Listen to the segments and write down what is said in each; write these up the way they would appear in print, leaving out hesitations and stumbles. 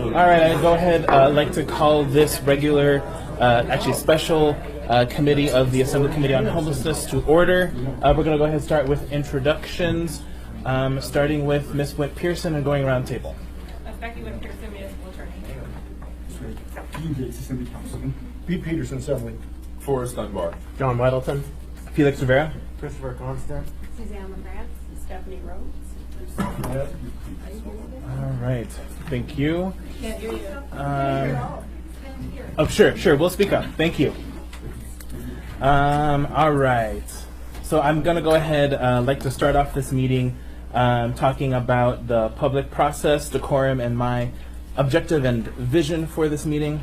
All right, I go ahead. I'd like to call this regular, actually special committee of the Assembly Committee on Homelessness to order. We're going to go ahead and start with introductions, starting with Ms. Wint Pearson and going around the table. Becky Wint Pearson, Municipal Attorney. Gates, Assembly Councilman. Pete Peterson, Assembly. Forrest Dunbar. John Weddleton. Felix Rivera. Christopher Constant. Suzanne McGrath. Stephanie Rhodes. All right, thank you. Can't hear you. Oh, sure, we'll speak up. Thank you. All right, so I'm going to go ahead, like to start off this meeting talking about the public process, decorum, and my objective and vision for this meeting.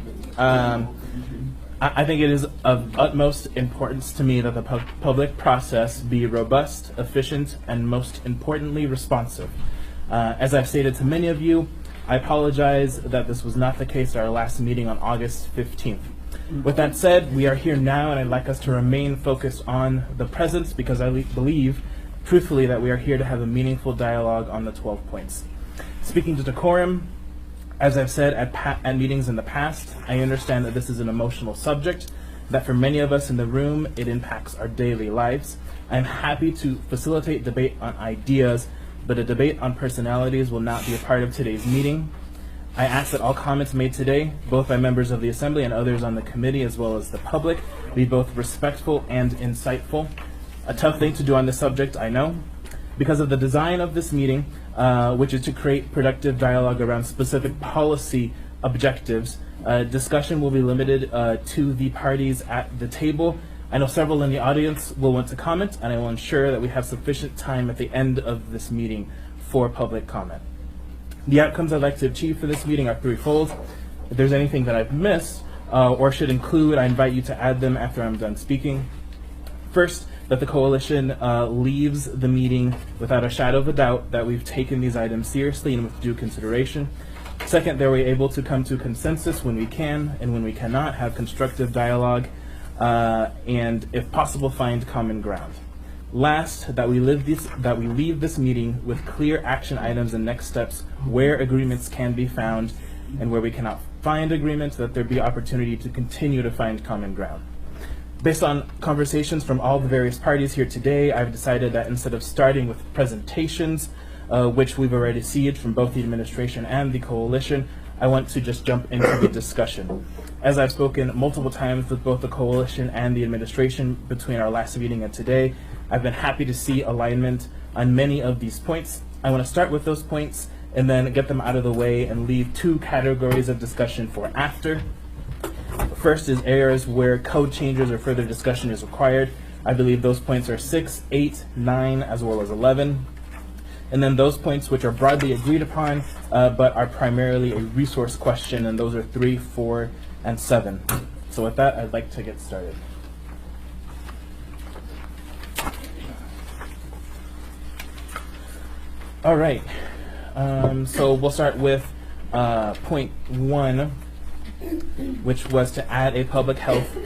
I think it is of utmost importance to me that the public process be robust, efficient, and most importantly, responsive. As I've stated to many of you, I apologize that this was not the case at our last meeting on August 15th. With that said, we are here now, and I'd like us to remain focused on the present because I believe, truthfully, that we are here to have a meaningful dialogue on the 12 points. Speaking to decorum, as I've said at meetings in the past, I understand that this is an emotional subject, that for many of us in the room, it impacts our daily lives. I'm happy to facilitate debate on ideas, but a debate on personalities will not be a part of today's meeting. I ask that all comments made today, both by members of the Assembly and others on the committee as well as the public, be both respectful and insightful. A tough thing to do on this subject, I know. Because of the design of this meeting, which is to create productive dialogue around specific policy objectives, discussion will be limited to the parties at the table. I know several in the audience will want to comment, and I will ensure that we have sufficient time at the end of this meeting for public comment. The outcomes I'd like to achieve for this meeting are threefold. If there's anything that I've missed or should include, I invite you to add them after I'm done speaking. First, that the coalition leaves the meeting without a shadow of a doubt that we've taken these items seriously and with due consideration. Second, that we're able to come to consensus when we can, and when we cannot, have constructive dialogue, and if possible, find common ground. Last, that we leave this meeting with clear action items and next steps where agreements can be found, and where we cannot find agreements, that there be opportunity to continue to find common ground. Based on conversations from all the various parties here today, I've decided that instead of starting with presentations, which we've already seen from both the administration and the coalition, I want to just jump into the discussion. As I've spoken multiple times with both the coalition and the administration between our last meeting and today, I've been happy to see alignment on many of these points. I want to start with those points and then get them out of the way and leave two categories of discussion for after. First is areas where code changes or further discussion is required. I believe those points are 6, 8, 9, as well as 11. And then those points which are broadly agreed upon, but are primarily a resource question, and those are 3, 4, and 7. So with that, I'd like to get started. All right, so we'll start with point 1, which was to add a public health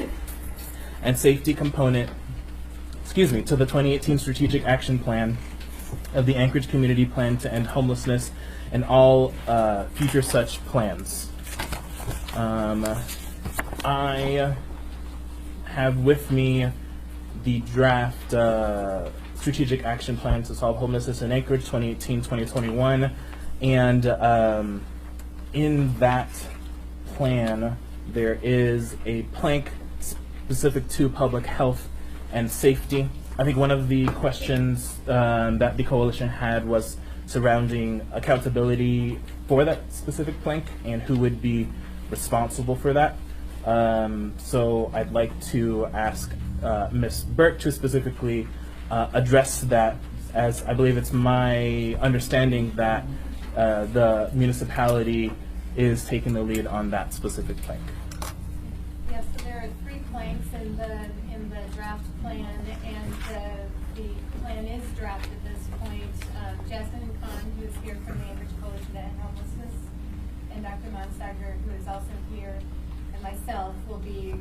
and safety component, to the 2018 Strategic Action Plan of the Anchorage Community Plan to End Homelessness and all future such plans. I have with me the draft Strategic Action Plan to Solve Homelessness in Anchorage 2018-2021, and in that plan there is a plank specific to public health and safety. I think one of the questions that the coalition had was surrounding accountability for that specific plank and who would be responsible for that. So I'd like to ask Ms. Burke to specifically address that, as I believe it's my understanding that the municipality is taking the lead on that specific plank. Yes, so there are 3 planks in the draft plan, and the plan is drafted at this point. Jasmine Khan, who is here from the Anchorage Coalition to End Homelessness, and Dr. Monsteiger, who is also here, and myself will be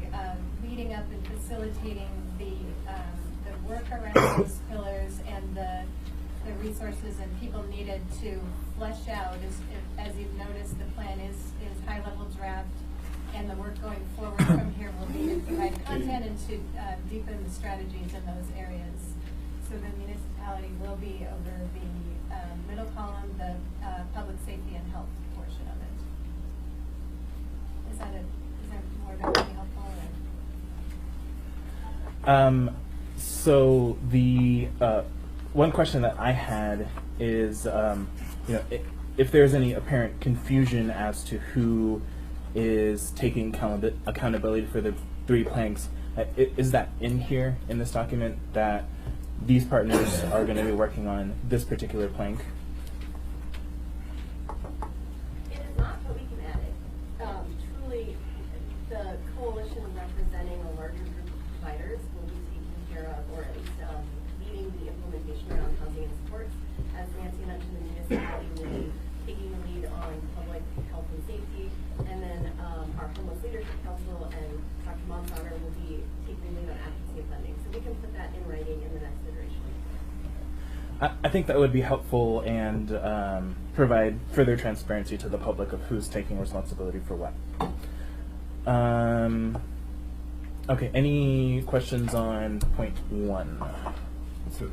leading up and facilitating the work around those pillars and the resources and people needed to flesh out, as you've notice, the plan is high-level draft, and the work going forward from here will be to provide content and to deepen the strategies in those areas. So the municipality will be over the middle column, the public safety and health portion of it. Is there more that would be helpful? Or? So the one question that I had is, if there's any apparent confusion as to who is taking accountability for the 3 planks, is that in here in this document that these partners are going to be working on this particular plank? It is not, but we can add it. Truly, the coalition representing a larger group of providers will be taking care of, or at least leading the implementation around housing and supports. As Nancy mentioned, the municipality will be taking the lead on public health and safety, and then our Homeless Leadership Council and Dr. Monsoner will be taking the lead on advocacy and funding. So we can put that in writing in the next iteration. I think that would be helpful and provide further transparency to the public of who's taking responsibility for what. Okay, any questions on point 1? So,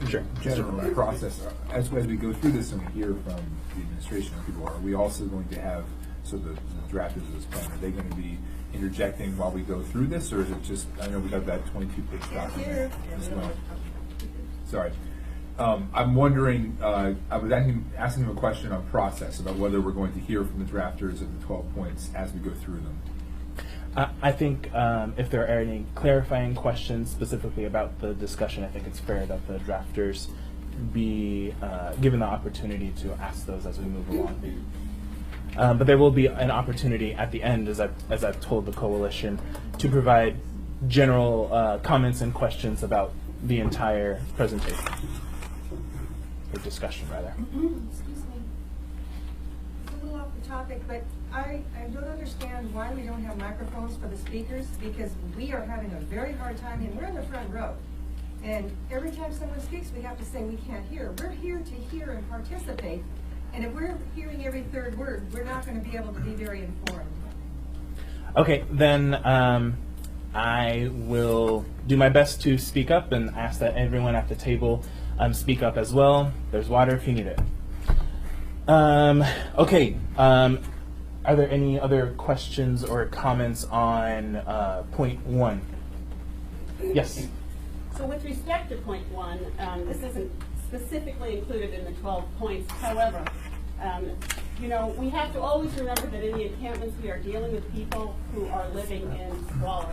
Sure. general process, as we go through this and we hear from the administration and people, are we also going to have, so the drafters of this plan, are they going to be interjecting while we go through this, or is it just, I know we have that 22-page document as well. Sorry. I'm wondering, I was asking them a question on process about whether we're going to hear from the drafters of the 12 points as we go through them. I think if there are any clarifying questions specifically about the discussion, I think it's fair that the drafters be given the opportunity to ask those as we move along. But there will be an opportunity at the end, as I've told the coalition, to provide general comments and questions about the entire presentation, or discussion rather. Excuse me. It's a little off the topic, but I don't understand why we don't have microphones for the speakers, because we are having a very hard time, and we're in the front row. And every time someone speaks, we have to say we can't hear. We're here to hear and participate, and if we're hearing every third word, we're not going to be able to be very informed. Okay, then I will do my best to speak up and ask that everyone at the table speak up as well. There's water if you need it. Okay. Are there any other questions or comments on point 1? Yes. So with respect to point 1, this isn't specifically included in the 12 points. However, we have to always remember that in the encampments we are dealing with people who are living in squalor.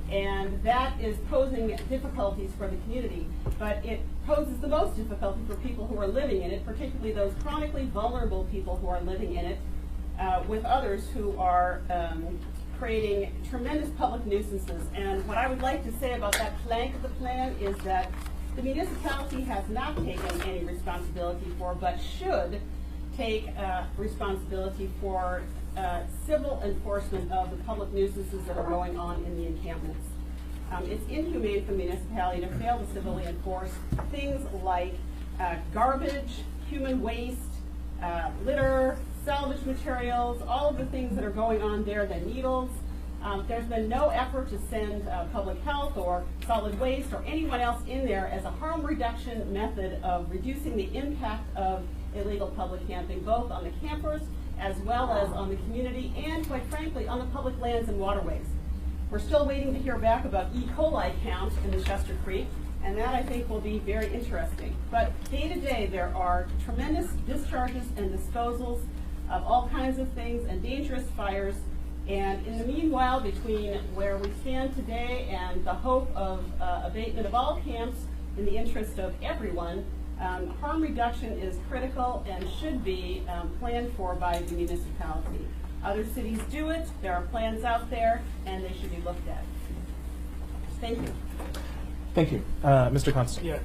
And that is posing difficulties for the community, but it poses the most difficulty for people who are living in it, particularly those chronically vulnerable people who are living in it, with others who are creating tremendous public nuisances. And what I would like to say about that plank of the plan is that the municipality has not taken any responsibility for, but should take responsibility for civil enforcement of the public nuisances that are going on in the encampments. It's inhumane for the municipality to fail to civilly enforce things like garbage, human waste, litter, salvage materials, all of the things that are going on there, the needles. There's been no effort to send public health or solid waste or anyone else in there as a harm reduction method of reducing the impact of illegal public camping, both on the campers as well as on the community and, quite frankly, on the public lands and waterways. We're still waiting to hear back about E. coli count in the Chester Creek, and that I think will be very interesting. But day to day there are tremendous discharges and disposals of all kinds of things and dangerous fires. And in the meanwhile, between where we stand today and the hope of abatement of all camps in the interest of everyone, harm reduction is critical and should be planned for by the municipality. Other cities do it, there are plans out there, and they should be looked at. Thank you. Thank you. Mr. Constant. Yeah,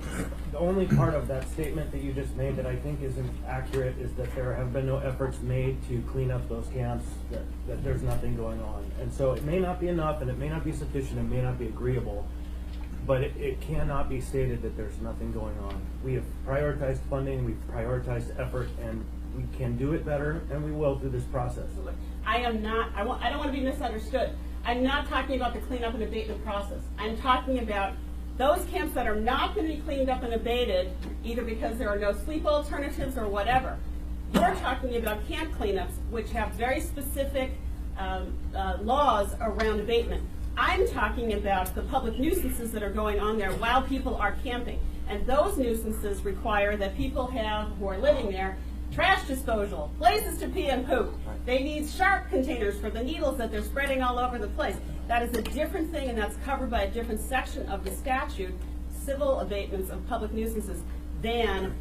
the only part of that statement that you just made that I think isn't accurate is that there have been no efforts made to clean up those camps, that there's nothing going on. And so it may not be enough, and it may not be sufficient, it may not be agreeable, but it cannot be stated that there's nothing going on. We have prioritized funding, we've prioritized effort, and we can do it better, and we will through this process. I am not, I don't want to be misunderstood. I'm not talking about the cleanup and abatement process. I'm talking about those camps that are not going to be cleaned up and abated, either because there are no sleep alternatives or whatever. You're talking about camp cleanups, which have very specific laws around abatement. I'm talking about the public nuisances that are going on there while people are camping. And those nuisances require that people have, who are living there, trash disposal, places to pee and poop. They need sharp containers for the needles that they're spreading all over the place. That is a different thing, and that's covered by a different section of the statute, civil abatements of public nuisances, than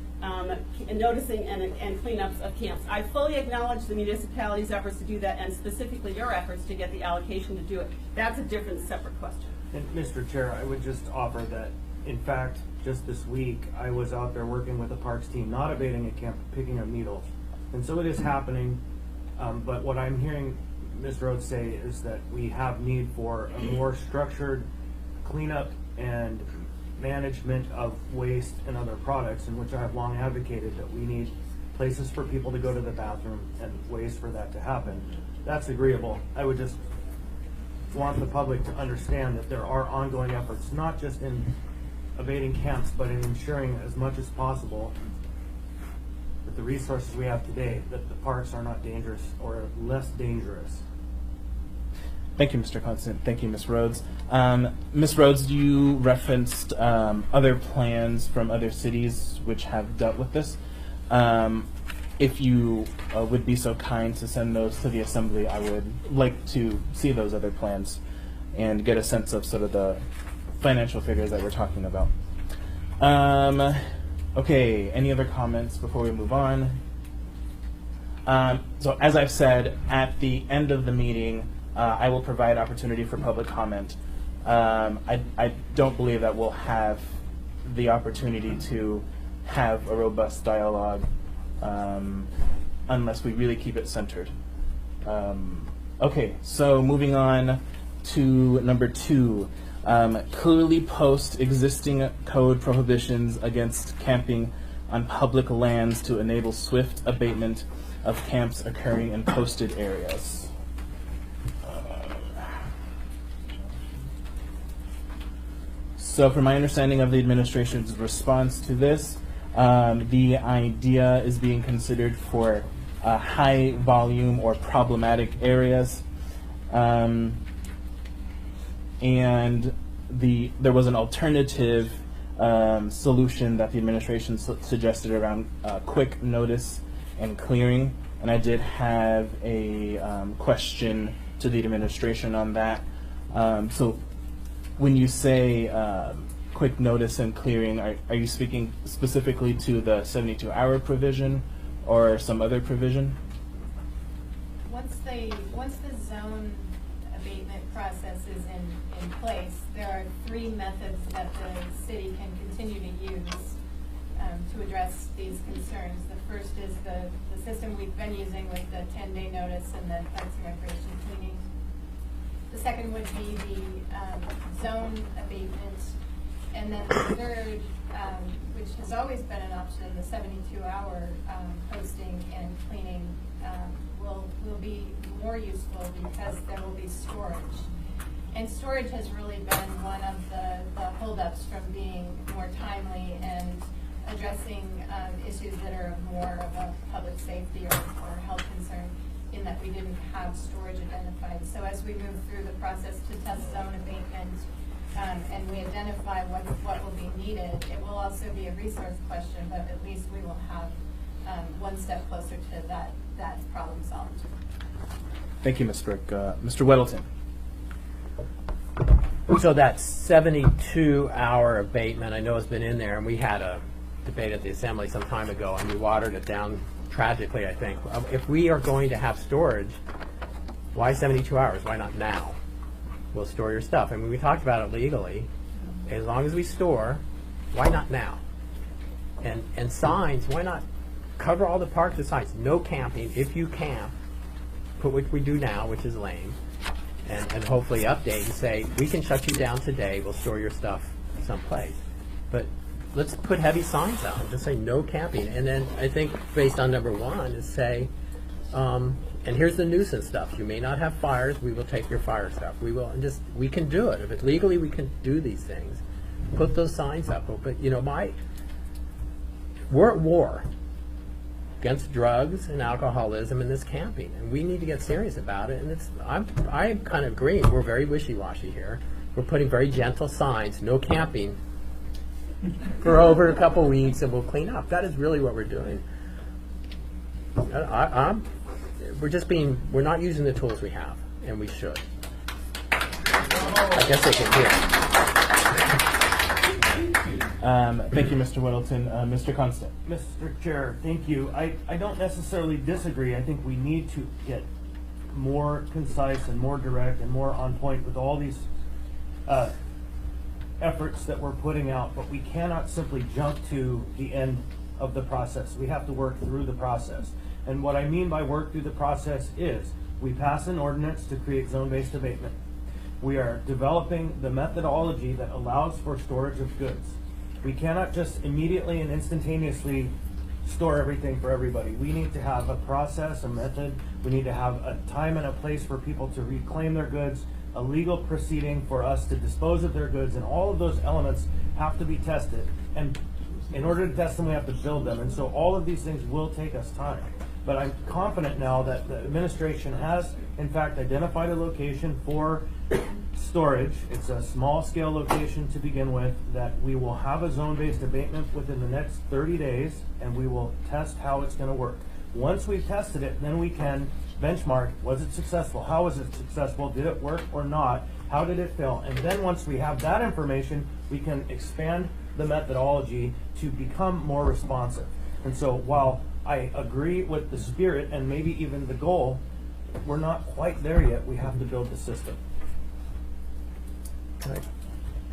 noticing and cleanups of camps. I fully acknowledge the municipality's efforts to do that, and specifically your efforts to get the allocation to do it. That's a different, separate question. And Mr. Chair, I would just offer that, in fact, just this week, I was out there working with the parks team, not abating a camp, picking up needles. And so it is happening, but what I'm hearing Ms. Rhodes say is that we have need for a more structured cleanup and management of waste and other products, in which I have long advocated that we need places for people to go to the bathroom and ways for that to happen. That's agreeable. I would just want the public to understand that there are ongoing efforts, not just in abating camps, but in ensuring as much as possible with the resources we have today that the parks are not dangerous or less dangerous. Thank you, Mr. Constant. Thank you, Ms. Rhodes. Ms. Rhodes, you referenced other plans from other cities which have dealt with this. If you would be so kind to send those to the Assembly, I would like to see those other plans and get a sense of sort of the financial figures that we're talking about. Okay, any other comments before we move on? So as I've said, at the end of the meeting, I will provide opportunity for public comment. I don't believe that we'll have the opportunity to have a robust dialogue unless we really keep it centered. Okay, so moving on to number 2. Clearly post existing code prohibitions against camping on public lands to enable swift abatement of camps occurring in posted areas. So from my understanding of the administration's response to this, the idea is being considered for high volume or problematic areas. And there was an alternative solution that the administration suggested around quick notice and clearing. And I did have a question to the administration on that. So when you say quick notice and clearing, are you speaking specifically to the 72-hour provision or some other provision? Once the zone abatement process is in place, there are 3 methods that the city can continue to use to address these concerns. The first is the system we've been using with the 10-day notice and the parks and recreation cleaning. The second would be the zone abatement. And then the third, which has always been an option, the 72-hour posting and cleaning will be more useful because there will be storage. And storage has really been one of the holdups from being more timely and addressing issues that are more of a public safety or health concern, in that we didn't have storage identified. So as we move through the process to test zone abatement and we identify what will be needed, it will also be a resource question, but at least we will have one step closer to that problem solved. Thank you, Ms. Frick. Mr. Weddleton. So that 72-hour abatement, I know has been in there, and we had a debate at the Assembly some time ago, and we watered it down tragically, I think. If we are going to have storage, why 72 hours? Why not now? We'll store your stuff. I mean, we talked about it legally. As long as we store, why not now? And signs, why not cover all the parks with signs? No camping. If you camp, put what we do now, which is lame, and hopefully update and say, we can shut you down today. We'll store your stuff someplace. But let's put heavy signs out and just say no camping. And then I think based on number one is say, and here's the nuisance stuff. You may not have fires. We will take your fire stuff. We will, and just, we can do it. If it's legally, we can do these things. Put those signs up. But, you know, we're at war against drugs and alcoholism and this camping. And we need to get serious about it. And I kind of agree. We're very wishy-washy here. We're putting very gentle signs, no camping, for over a couple weeks, and we'll clean up. That is really what we're doing. We're not using the tools we have, and we should. I guess they can hear. Thank you, Mr. Whittleton. Mr. Constant. Mr. Chair, thank you. I don't necessarily disagree. I think we need to get more concise and more direct and more on point with all these efforts that we're putting out, but we cannot simply jump to the end of the process. We have to work through the process. And what I mean by work through the process is we pass an ordinance to create zone-based abatement. We are developing the methodology that allows for storage of goods. We cannot just immediately and instantaneously store everything for everybody. We need to have a process, a method. We need to have a time and a place for people to reclaim their goods, a legal proceeding for us to dispose of their goods, and all of those elements have to be tested. And in order to test them, we have to build them. And so all of these things will take us time. But I'm confident now that the administration has, in fact, identified a location for storage. It's a small-scale location to begin with, that we will have a zone-based abatement within the next 30 days, and we will test how it's going to work. Once we've tested it, then we can benchmark, was it successful? How was it successful? Did it work or not? How did it fail? And then once we have that information, we can expand the methodology to become more responsive. And so while I agree with the spirit and maybe even the goal, we're not quite there yet. We have to build the system. Can I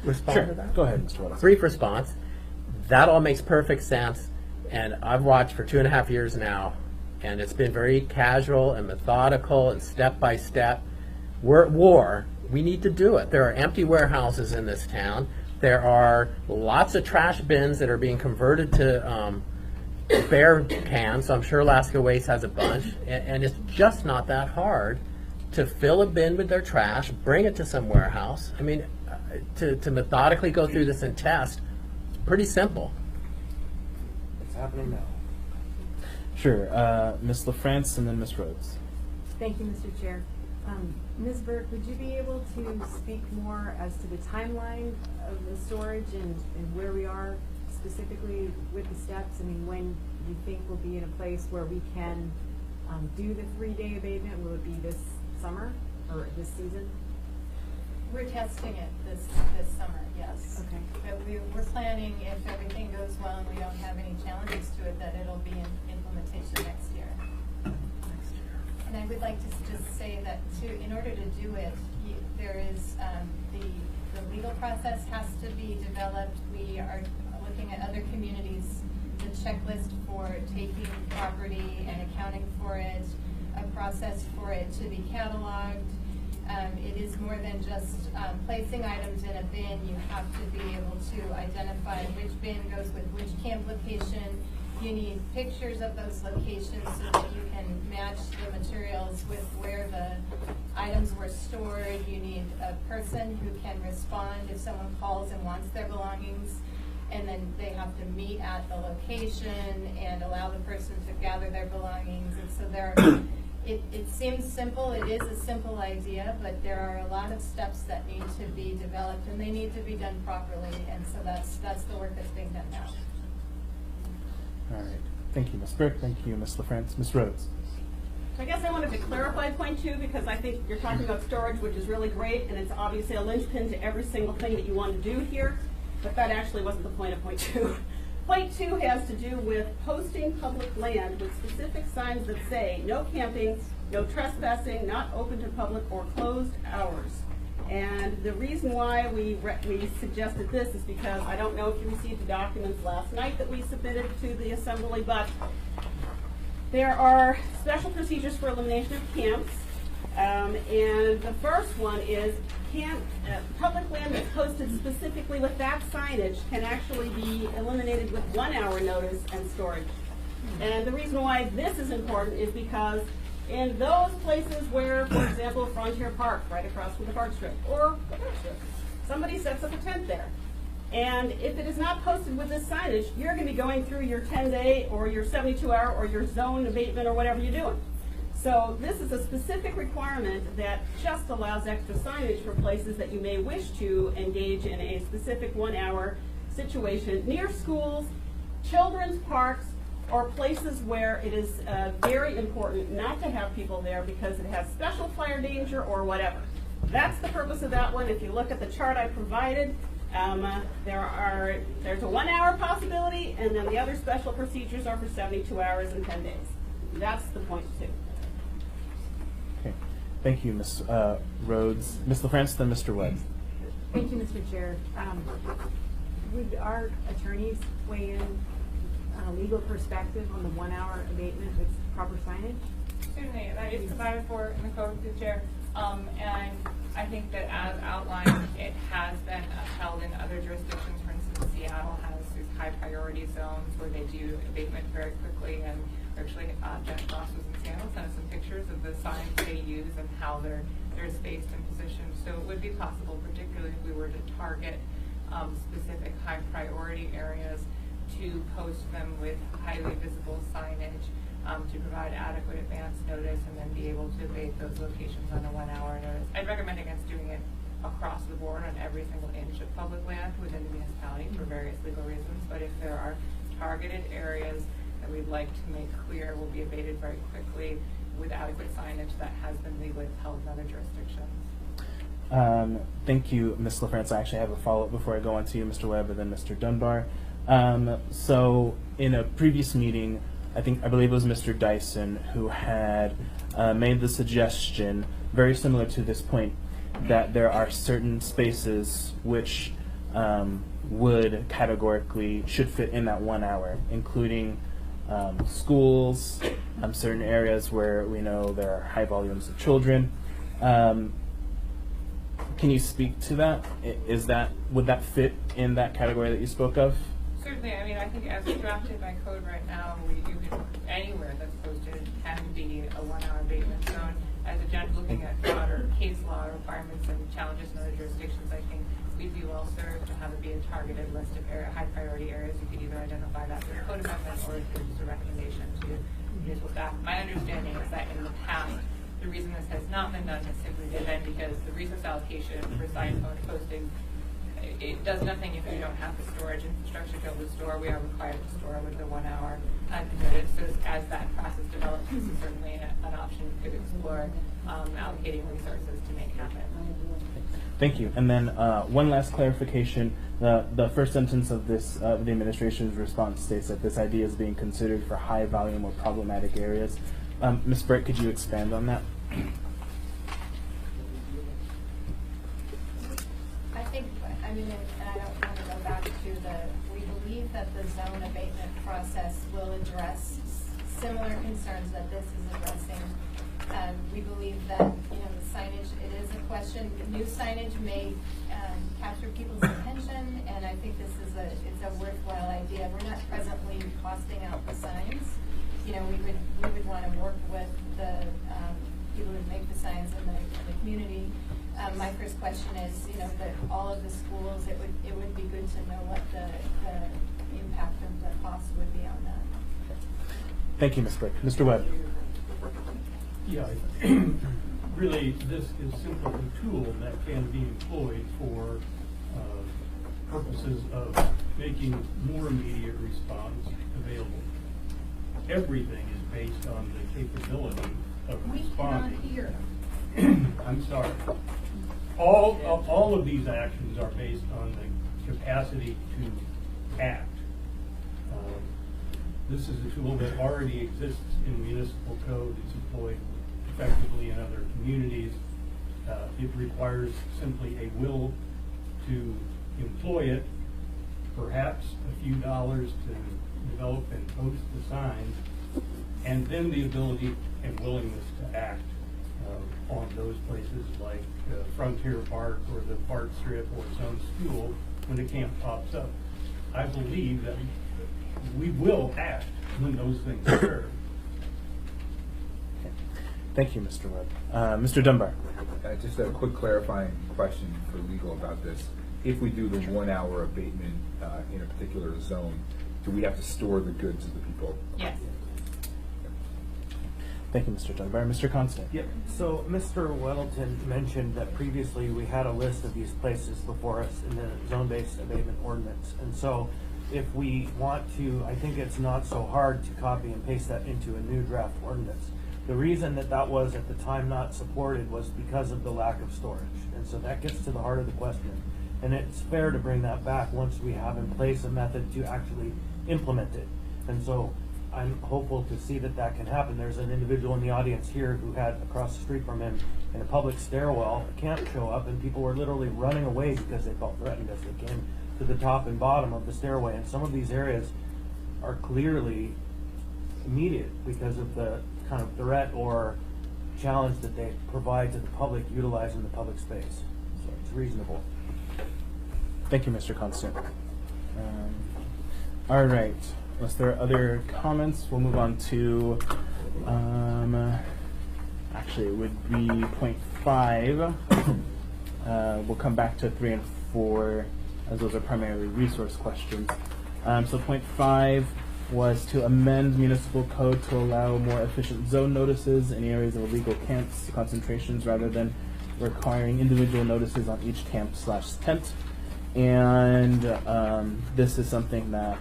respond to that? Go ahead, Mr. Whittleton. Brief response. That all makes perfect sense, and I've watched for 2.5 years now, and it's been very casual and methodical and step by step. We're at war. We need to do it. There are empty warehouses in this town. There are lots of trash bins that are being converted to bear cans. So I'm sure Alaska Waste has a bunch, and it's just not that hard to fill a bin with their trash, bring it to some warehouse. I mean, to methodically go through this and test, pretty simple. It's happening now. Sure. Ms. LaFrance and then Ms. Rhodes. Thank you, Mr. Chair. Ms. Burke, would you be able to speak more as to the timeline of the storage and where we are specifically with the steps? I mean, when you think we'll be in a place where we can do the 3-day abatement? Will it be this summer or this season? We're testing it this summer, yes. Okay. But we're planning, if everything goes well and we don't have any challenges to it, that it'll be in implementation next year. And I would like to just say that in order to do it, there is the legal process has to be developed. We are looking at other communities, the checklist for taking property and accounting for it, a process for it to be cataloged. It is more than just placing items in a bin. You have to be able to identify which bin goes with which camp location. You need pictures of those locations so that you can match the materials with where the items were stored. You need a person who can respond if someone calls and wants their belongings, and then they have to meet at the location and allow the person to gather their belongings. And so it seems simple. It is a simple idea, but there are a lot of steps that need to be developed, and they need to be done properly. And so that's the work that's being done now. All right. Thank you, Ms. Burke. Thank you, Ms. LaFrance. Ms. Rhodes. So I guess I wanted to clarify point 2, because I think you're talking about storage, which is really great, and it's obviously a linchpin to every single thing that you want to do here, but that actually wasn't the point of point 2. Point 2 has to do with posting public land with specific signs that say no camping, no trespassing, not open to public or closed hours. And the reason why we suggested this is because I don't know if you received the documents last night that we submitted to the assembly, but there are special procedures for elimination of camps. And the first one is, public land that's posted specifically with that signage can actually be eliminated with 1 hour notice and storage. And the reason why this is important is because in those places where, for example, Frontier Park, right across from the park strip, or the park strip, somebody sets up a tent there. And if it is not posted with this signage, you're going to be going through your 10-day or your 72-hour or your zone abatement or whatever you're doing. So this is a specific requirement that just allows extra signage for places that you may wish to engage in a specific 1 hour situation near schools, children's parks, or places where it is very important not to have people there because it has special fire danger or whatever. That's the purpose of that one. If you look at the chart I provided, there's a 1 hour possibility, and then the other special procedures are for 72 hours and 10 days. That's the point too. Okay. Thank you, Ms. Rhodes. Ms. LaFrance, then Mr. Webb. Thank you, Mr. Chair. Would our attorneys weigh in on a legal perspective on the 1 hour abatement with proper signage? Certainly, that is provided for in the code, the chair. And I think that as outlined, it has been upheld in other jurisdictions. For instance, Seattle has these high priority zones where they do abatement very quickly. And actually, Jeff Ross was in Seattle, sent us some pictures of the signs they use and how they're spaced and positioned. So it would be possible, particularly if we were to target specific high priority areas, to post them with highly visible signage, to provide adequate advance notice, and then be able to abate those locations on a 1 hour notice. I'd recommend against doing it across the board on every single inch of public land within the municipality for various legal reasons, but if there are targeted areas that we'd like to make clear will be abated very quickly with adequate signage, that has been legally upheld in other jurisdictions. Thank you, Ms. LaFrance. I actually have a follow-up before I go on to you, Mr. Webb, and then Mr. Dunbar. So in a previous meeting, I believe it was Mr. Dyson who had made the suggestion, very similar to this point, that there are certain spaces which would categorically should fit in that 1 hour, including schools, certain areas where we know there are high volumes of children. Can you speak to that? Would that fit in that category that you spoke of? Certainly. I mean, I think as drafted by code right now, anywhere that's posted can be a 1 hour abatement zone. As a judge looking at broader case law requirements and challenges in other jurisdictions, I think we'd be well served to have it be a targeted list of high priority areas. You could either identify that through a code amendment or through just a recommendation to municipal staff. My understanding is that in the past, the reason this has not been done has simply been because the resource allocation for sign posting, it does nothing if you don't have the storage infrastructure to be able to store. We are required to store with the 1 hour notice. So as that process develops, this is certainly an option you could explore allocating resources to make happen. Thank you. And then one last clarification. The first sentence of this the administration's response states that this idea is being considered for high volume or problematic areas. Ms. Britt, could you expand on that? And I don't want to go back to we believe that the zone abatement process will address similar concerns that this is addressing. We believe that, the signage, it is a question. New signage may capture people's attention, and I think it's a worthwhile idea. We're not presently costing out the signs. We would want to work with the people who make the signs in the community. My first question is, that all of the schools, it would be good to know what the impact of the cost would be on that. Thank you, Ms. Britt. Mr. Webb. Yeah, really, this is simply a tool that can be employed for purposes of making more immediate response available. Everything is based on the capability of responding. We cannot hear. I'm sorry. All of these actions are based on the capacity to act. This is a tool that already exists in municipal code. It's employed effectively in other communities. It requires simply a will to employ it, perhaps a few dollars to develop and post the signs, and then the ability and willingness to act. on those places like Frontier Park or the Park Strip or some school when the camp pops up. I believe that we will act when those things occur. Thank you, Mr. Webb. Mr. Dunbar. Just a quick clarifying question for legal about this. If we do the 1 hour abatement in a particular zone, do we have to store the goods of the people? Yes. Thank you, Mr. Dunbar. Mr. Constant. Yep, so Mr. Weddleton mentioned that previously we had a list of these places before us in the zone-based abatement ordinance. And so if we want to, I think it's not so hard to copy and paste that into a new draft ordinance. The reason that that was at the time not supported was because of the lack of storage. And so that gets to the heart of the question. And it's fair to bring that back once we have in place a method to actually implement it. And so I'm hopeful to see that that can happen. There's an individual in the audience here who had across the street from him in a public stairwell a camp show up, and people were literally running away because they felt threatened as they came to the top and bottom of the stairway. And some of these areas are clearly immediate because of the kind of threat or challenge that they provide to the public utilizing the public space. So it's reasonable. Thank you, Mr. Constant. All right. Unless there are other comments, we'll move on to, actually, it would be point 5. We'll come back to 3 and 4, as those are primarily resource questions. So point 5 was to amend municipal code to allow more efficient zone notices in areas of illegal camps concentrations rather than requiring individual notices on each camp/tent. And this is something that,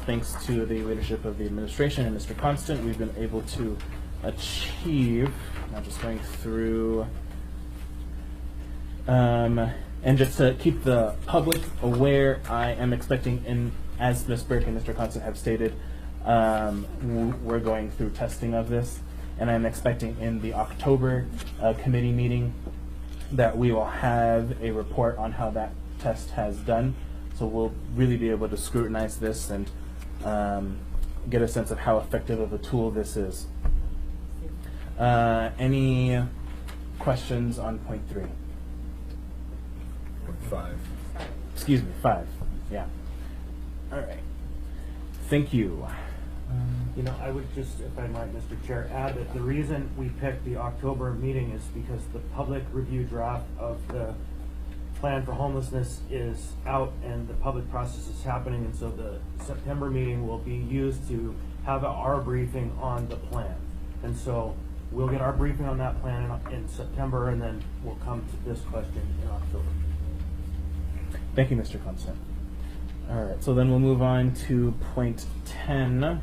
thanks to the leadership of the administration and Mr. Constant, we've been able to achieve. I'm just going through, and just to keep the public aware, I am expecting, as Ms. Burke and Mr. Constant have stated, we're going through testing of this, and I'm expecting in the October committee meeting that we will have a report on how that test has done. So we'll really be able to scrutinize this and get a sense of how effective of a tool this is. Any questions on point 3? Point 5. Excuse me, 5. Yeah. All right. Thank you. You know, I would just, if I might, Mr. Chair, add that the reason we picked the October meeting is because the public review draft of the plan for homelessness is out and the public process is happening, and so the September meeting will be used to have our briefing on the plan. And so we'll get our briefing on that plan in September, and then we'll come to this question in October. Thank you, Mr. Constant. All right, so then we'll move on to point 10,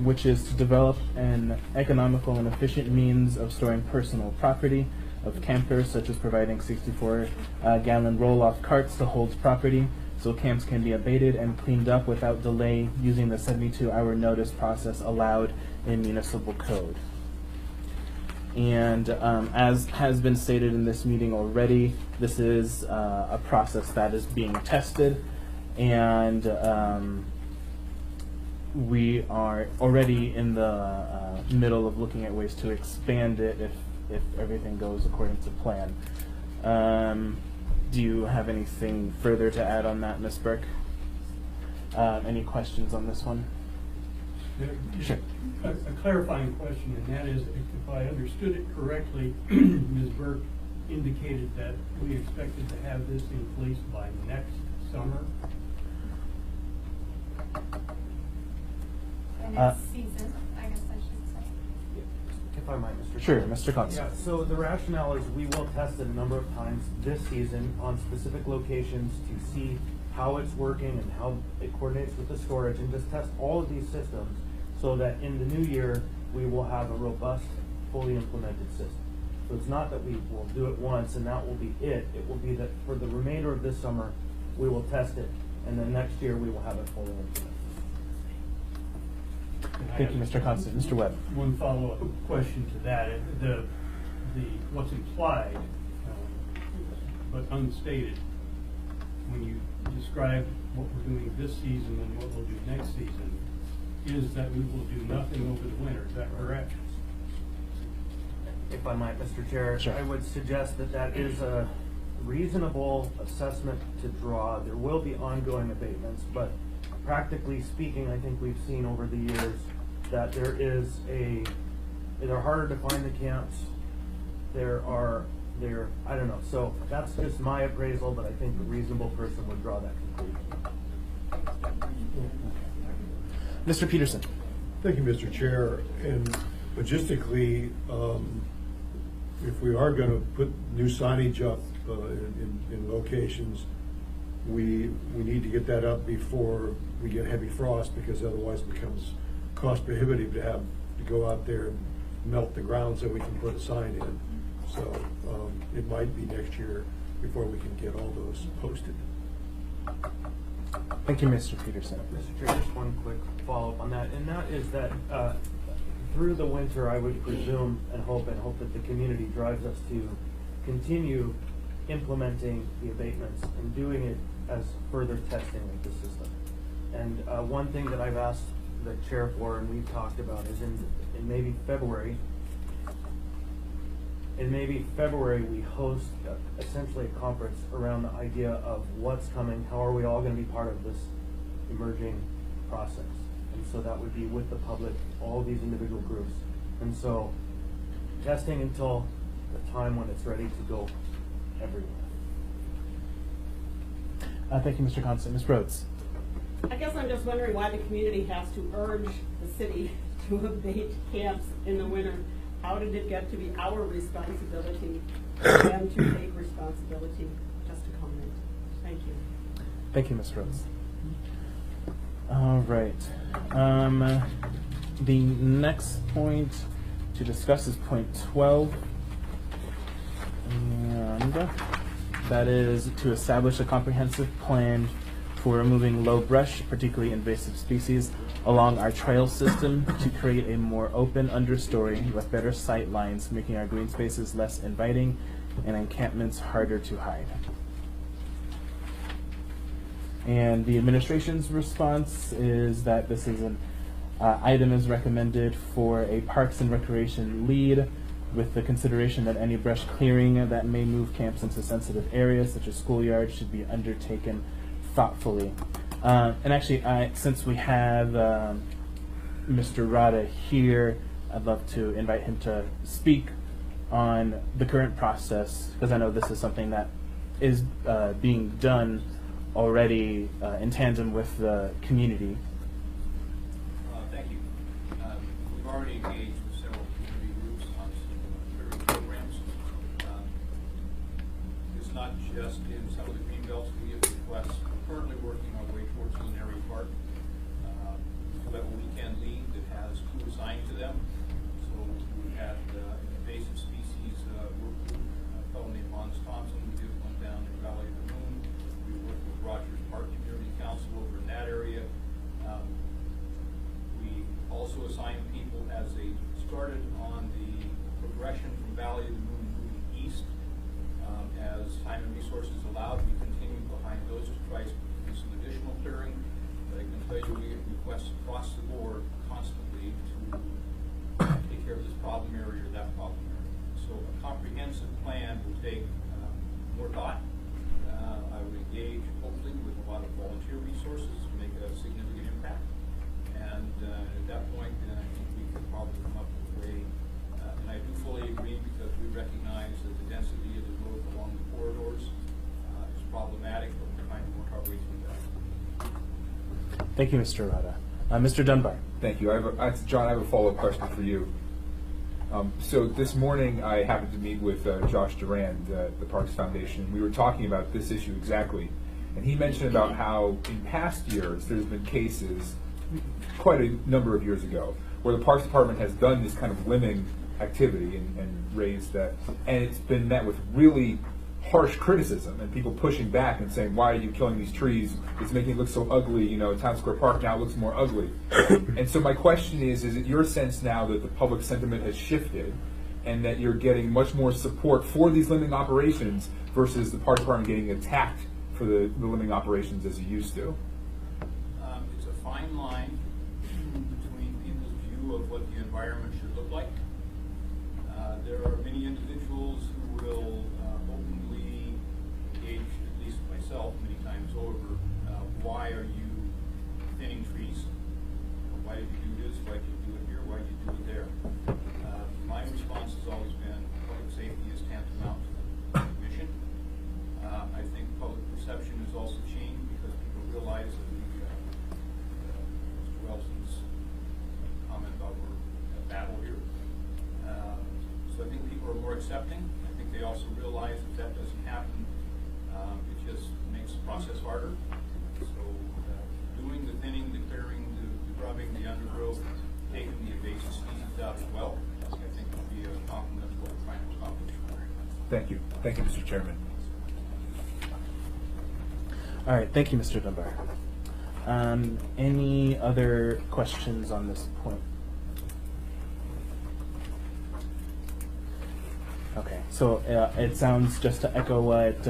which is to develop an economical and efficient means of storing personal property of campers, such as providing 64-gallon roll-off carts to hold property, so camps can be abated and cleaned up without delay using the 72-hour notice process allowed in municipal code. And as has been stated in this meeting already, this is a process that is being tested, and we are already in the middle of looking at ways to expand it if everything goes according to plan. Do you have anything further to add on that, Ms. Burke? Any questions on this one? Sure. A clarifying question, and that is, if I understood it correctly, Ms. Burke indicated that we expected to have this in place by next summer. And it's season, I guess I should say. If I might, Mr. Sure, Chair. Mr. Constant. Yeah, so the rationale is we will test it a number of times this season on specific locations to see how it's working and how it coordinates with the storage, and just test all of these systems so that in the new year we will have a robust, fully implemented system. So it's not that we will do it once and that will be it. It will be that for the remainder of this summer we will test it, and then next year we will have it fully implemented. Thank you, Mr. Constant. Mr. Webb. One follow-up question to that. The what's implied, but unstated, when you describe what we're doing this season and what we'll do next season, is that we will do nothing over the winter. Is that correct? if I might, Mr. Chair, Sure. I would suggest that that is a reasonable assessment to draw. There will be ongoing abatements, but practically speaking, I think we've seen over the years that they're harder to find the camps. I don't know. So that's just my appraisal, but I think a reasonable person would draw that conclusion. Mr. Peterson. Thank you, Mr. Chair. And logistically, if we are going to put new signage up in locations, we need to get that up before we get heavy frost, because otherwise it becomes cost prohibitive to go out there and melt the ground so we can put a sign in. So it might be next year before we can get all those posted. Thank you, Mr. Peterson. Mr. Chair, just one quick follow-up on that, and that is that through the winter, I would presume and hope that the community drives us to continue implementing the abatements and doing it as further testing of the system. And one thing that I've asked the chair for, and we've talked about, is in maybe February. In maybe February, we host essentially a conference around the idea of what's coming, how are we all going to be part of this emerging process. And so that would be with the public, all these individual groups. And so testing until the time when it's ready to go everywhere. Thank you, Mr. Constant. Ms. Rhodes. I guess I'm just wondering why the community has to urge the city to abate camps in the winter. How did it get to be our responsibility and to take responsibility? Just a comment. Thank you. Thank you, Ms. Rhodes. All right. The next point to discuss is point 12. And that is to establish a comprehensive plan for removing low brush, particularly invasive species, along our trail system to create a more open understory with better sight lines, making our green spaces less inviting and encampments harder to hide. And the administration's response is that this is an item is recommended for a Parks and Recreation lead, with the consideration that any brush clearing that may move camps into sensitive areas, such as schoolyards, should be undertaken thoughtfully. And actually, since we have Mr. Rada here, I'd love to invite him to speak on the current process, because I know this is something that is being done already in tandem with the community. Thank you. We've already engaged with several community groups on some clearing programs. It's not just in some of the green belts we get requests. We're currently working our way towards Culinary Park. We have a weekend lead that has crew assigned to them. So we had an invasive species work group, a fellow named Hans Thompson. We did one down in Valley of the Moon. We worked with Rogers Park Community Council over in that area. We also assigned people as they started on the progression from Valley of the Moon moving east. As time and resources allowed, we continued behind those to try to do some additional clearing. But I can tell you we get requests across the board constantly to take care of this problem area or that problem area. So a comprehensive plan will take more thought. I would engage hopefully with a lot of volunteer resources to make a significant impact. And at that point, I think we could probably come up with a way. And I do fully agree, because we recognize that the density of the road along the corridors is problematic, but we're trying to work our way through that. Thank you, Mr. Rada. Mr. Dunbar. Thank you. John, I have a follow-up question for you. So this morning I happened to meet with Josh Durand, the Parks Foundation. We were talking about this issue exactly. And he mentioned about how in past years there's been cases, quite a number of years ago, where the Parks Department has done this kind of limbing activity and raised that. And it's been met with really harsh criticism and people pushing back and saying, why are you killing these trees? It's making it look so ugly. You know, Town Square Park now looks more ugly. And so my question is it your sense now that the public sentiment has shifted and that you're getting much more support for these limbing operations versus the Park Department getting attacked for the limbing operations as you used to? It's a fine line between people's view of what the environment should look like. There are accepting. I think they also realize if that doesn't happen, it just makes the process harder. So doing the thinning, the clearing, the grubbing, the undergrowth, taking the invasive species out as well, I think would be a compliment to what we're trying to accomplish. Thank you. Thank you, Mr. Chairman. All right, thank you, Mr. Dunbar. Any other questions on this point? Okay, so it sounds, just to echo what,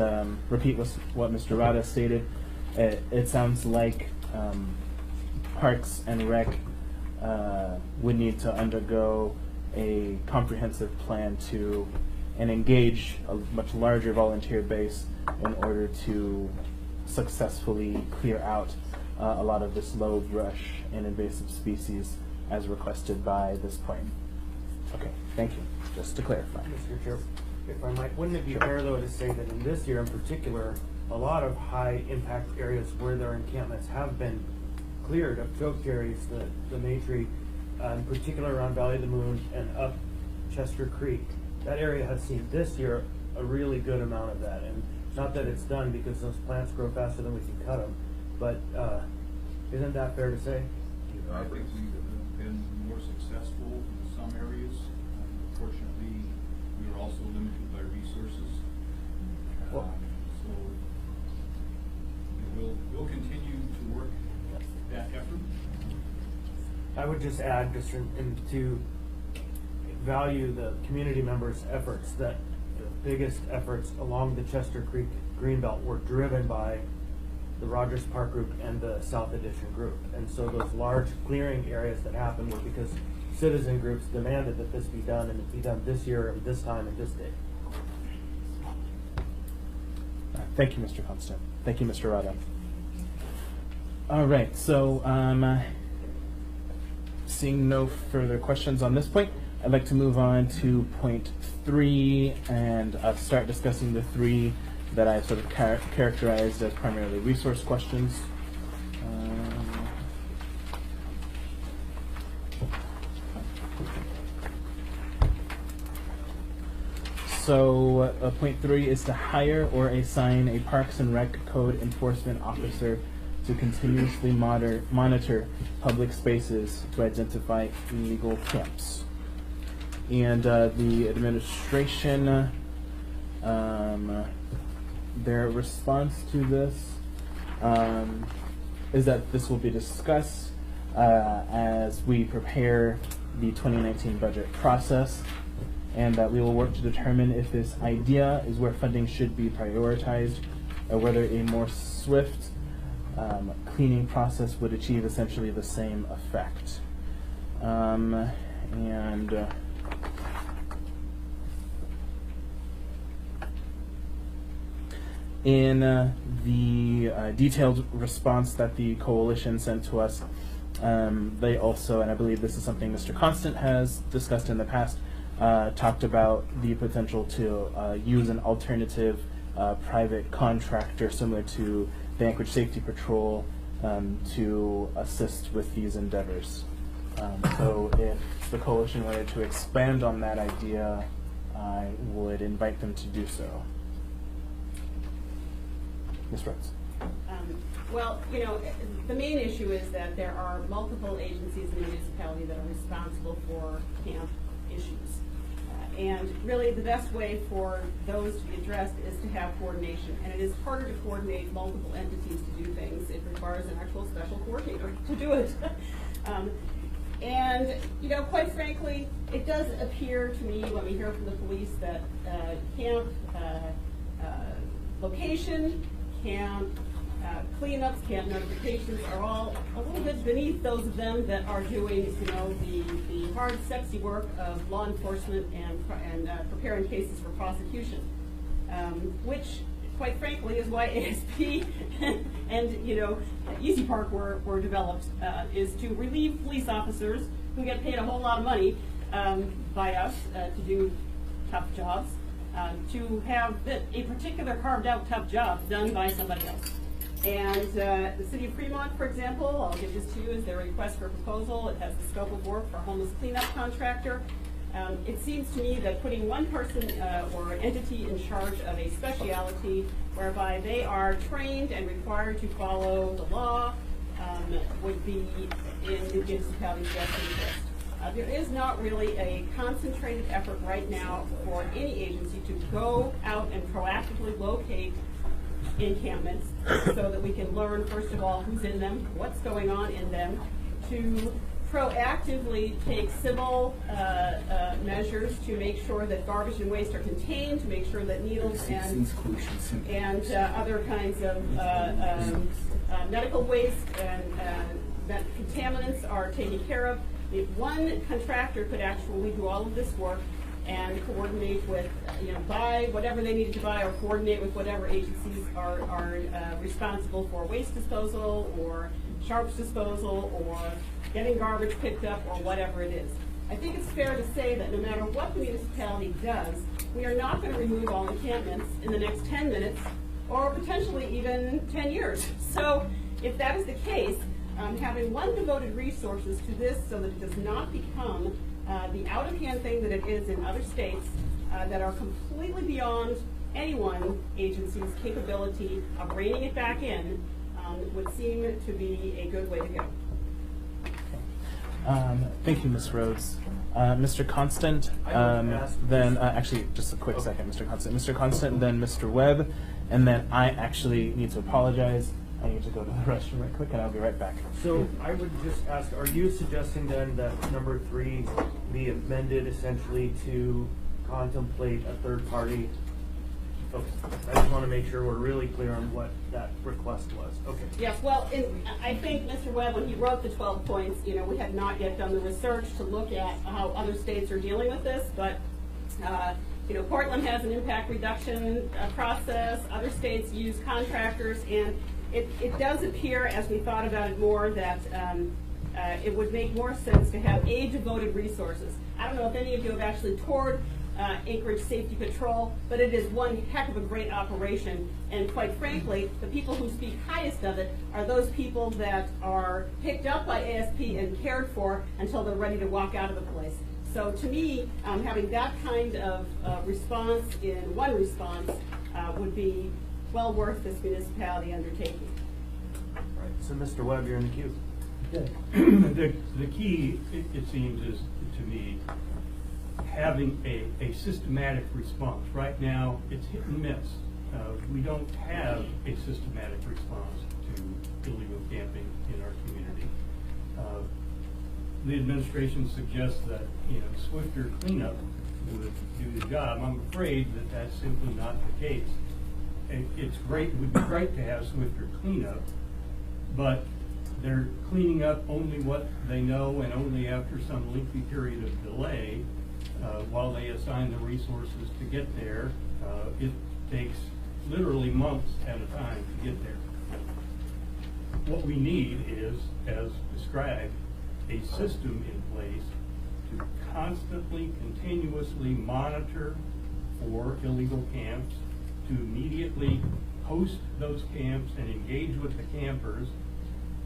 repeat what Mr. Rada stated, it sounds like Parks and Rec would need to undergo a comprehensive plan to and engage a much larger volunteer base in order to successfully clear out a lot of this low brush and invasive species as requested by this plan. Okay, thank you. Just to clarify. Mr. Chair, if I might, wouldn't it be fair though to say that in this year in particular, a lot of high impact areas where their encampments have been cleared of chokecherries, the Maytree, in particular around Valley of the Moon and up Chester Creek, that area has seen this year a really good amount of that. And not that it's done because those plants grow faster than we can cut them, but isn't that fair to say? I think we've been more successful in some areas. Unfortunately, we are also limited by resources. Well, So we'll continue to work that effort. I would just add, just to value the community members' efforts, that the biggest efforts along the Chester Creek Greenbelt were driven by the Rogers Park Group and the South Addition Group. And so those large clearing areas that happened were because citizen groups demanded that this be done, and it be done this year and this time and this day. Thank you, Mr. Constant. Thank you, Mr. Rada. All right, so seeing no further questions on this point, I'd like to move on to point 3 and start discussing the 3 that I sort of characterized as primarily resource questions. So point 3 is to hire or assign a Parks and Rec Code enforcement officer to continuously monitor public spaces to identify illegal camps. And the administration, their response to this is that this will be discussed as we prepare the 2019 budget process, and that we will work to determine if this idea is where funding should be prioritized, or whether a more swift cleaning process would achieve essentially the same effect. In the detailed response that the coalition sent to us, they also, and I believe this is something Mr. Constant has discussed in the past, talked about the potential to use an alternative private contractor similar to the Anchorage Safety Patrol to assist with these endeavors. So if the coalition wanted to expand on that idea, I would invite them to do so. Ms. Rhodes. Well, you know, the main issue is that there are multiple agencies in the municipality that are responsible for camp issues. And really the best way for those to be addressed is to have coordination. And it is harder to coordinate multiple entities to do things. It requires an actual special coordinator to do it. And, you know, quite frankly, it does appear to me when we hear from the police that camp location, camp cleanups, camp notifications are all a little bit beneath those of them that are doing, you know, the hard, sexy work of law enforcement and preparing cases for prosecution, which, quite frankly, is why ASP and, you know, Easy Park were developed, is to relieve police officers who get paid a whole lot of money by us to do tough jobs, to have a particular carved out tough job done by somebody else. And the city of Fremont, for example, I'll give this to you as their request for proposal. It has the scope of work for a homeless cleanup contractor. It seems to me that putting one person or an entity in charge of a specialty whereby they are trained and required to follow the law would be in the municipality's best interest. There is not really a concentrated effort right now for any agency to go out and proactively locate encampments so that we can learn, first of all, who's in them, what's going on in them, to proactively take civil measures to make sure that garbage and waste are contained, to make sure that needles and other kinds of medical waste and that contaminants are taken care of. If one contractor could actually do all of this work and coordinate with, buy whatever they needed to buy or coordinate with whatever agencies are responsible for waste disposal or sharps disposal or getting garbage picked up or whatever it is. I think it's fair to say that no matter what the municipality does, we are not going to remove all encampments in the next 10 minutes or potentially even 10 years. So if that is the case, having one devoted resources to this so that it does not become the out-of-hand thing that it is in other states that are completely beyond any one agency's capability of reining it back in would seem to be a good way to go. Thank you, Ms. Rhodes. Mr. Constant, then actually, just a quick second, Mr. Constant. Mr. Constant, then Mr. Webb, and then I actually need to apologize. I need to go to the restroom right quick, and I'll be right back. So I would just ask, are you suggesting then that number 3 be amended essentially to contemplate a third party? Okay, I just want to make sure we're really clear on what that request was. Okay. Yes, well, I think Mr. Webb, when he wrote the 12 points, we had not yet done the research to look at how other states are dealing with this, but Portland has an impact reduction process. Other states use contractors, and it does appear, as we thought about it more, that it would make more sense to have devoted resources. I don't know if any of you have actually toured Anchorage Safety Patrol, but it is one heck of a great operation. And quite frankly, the people who speak highest of it are those people that are picked up by ASP and cared for until they're ready to walk out of the place. So to me, having that kind of response in one response would be well worth this municipality undertaking. Right. So Mr. Webb, you're in the queue. The key, it seems, is to me having a systematic response. Right now, it's hit and miss. We don't have a systematic response to illegal camping in our community. The administration suggests that swifter cleanup would do the job. I'm afraid that that's simply not the case. It's great, it would be great to have swifter cleanup, but they're cleaning up only what they know and only after some lengthy period of delay while they assign the resources to get there. It takes literally months at a time to get there. What we need is, as described, a system in place to constantly, continuously monitor for illegal camps, to immediately host those camps and engage with the campers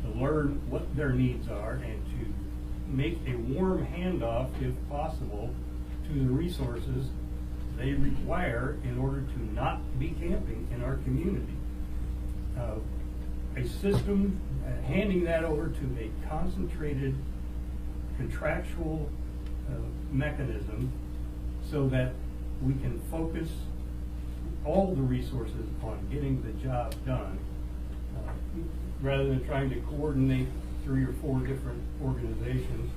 to learn what their needs are and to make a warm handoff, if possible, to the resources they require in order to not be camping in our community. A system, handing that over to a concentrated contractual mechanism so that we can focus all the resources on getting the job done, rather than trying to coordinate 3 or 4 different organizations.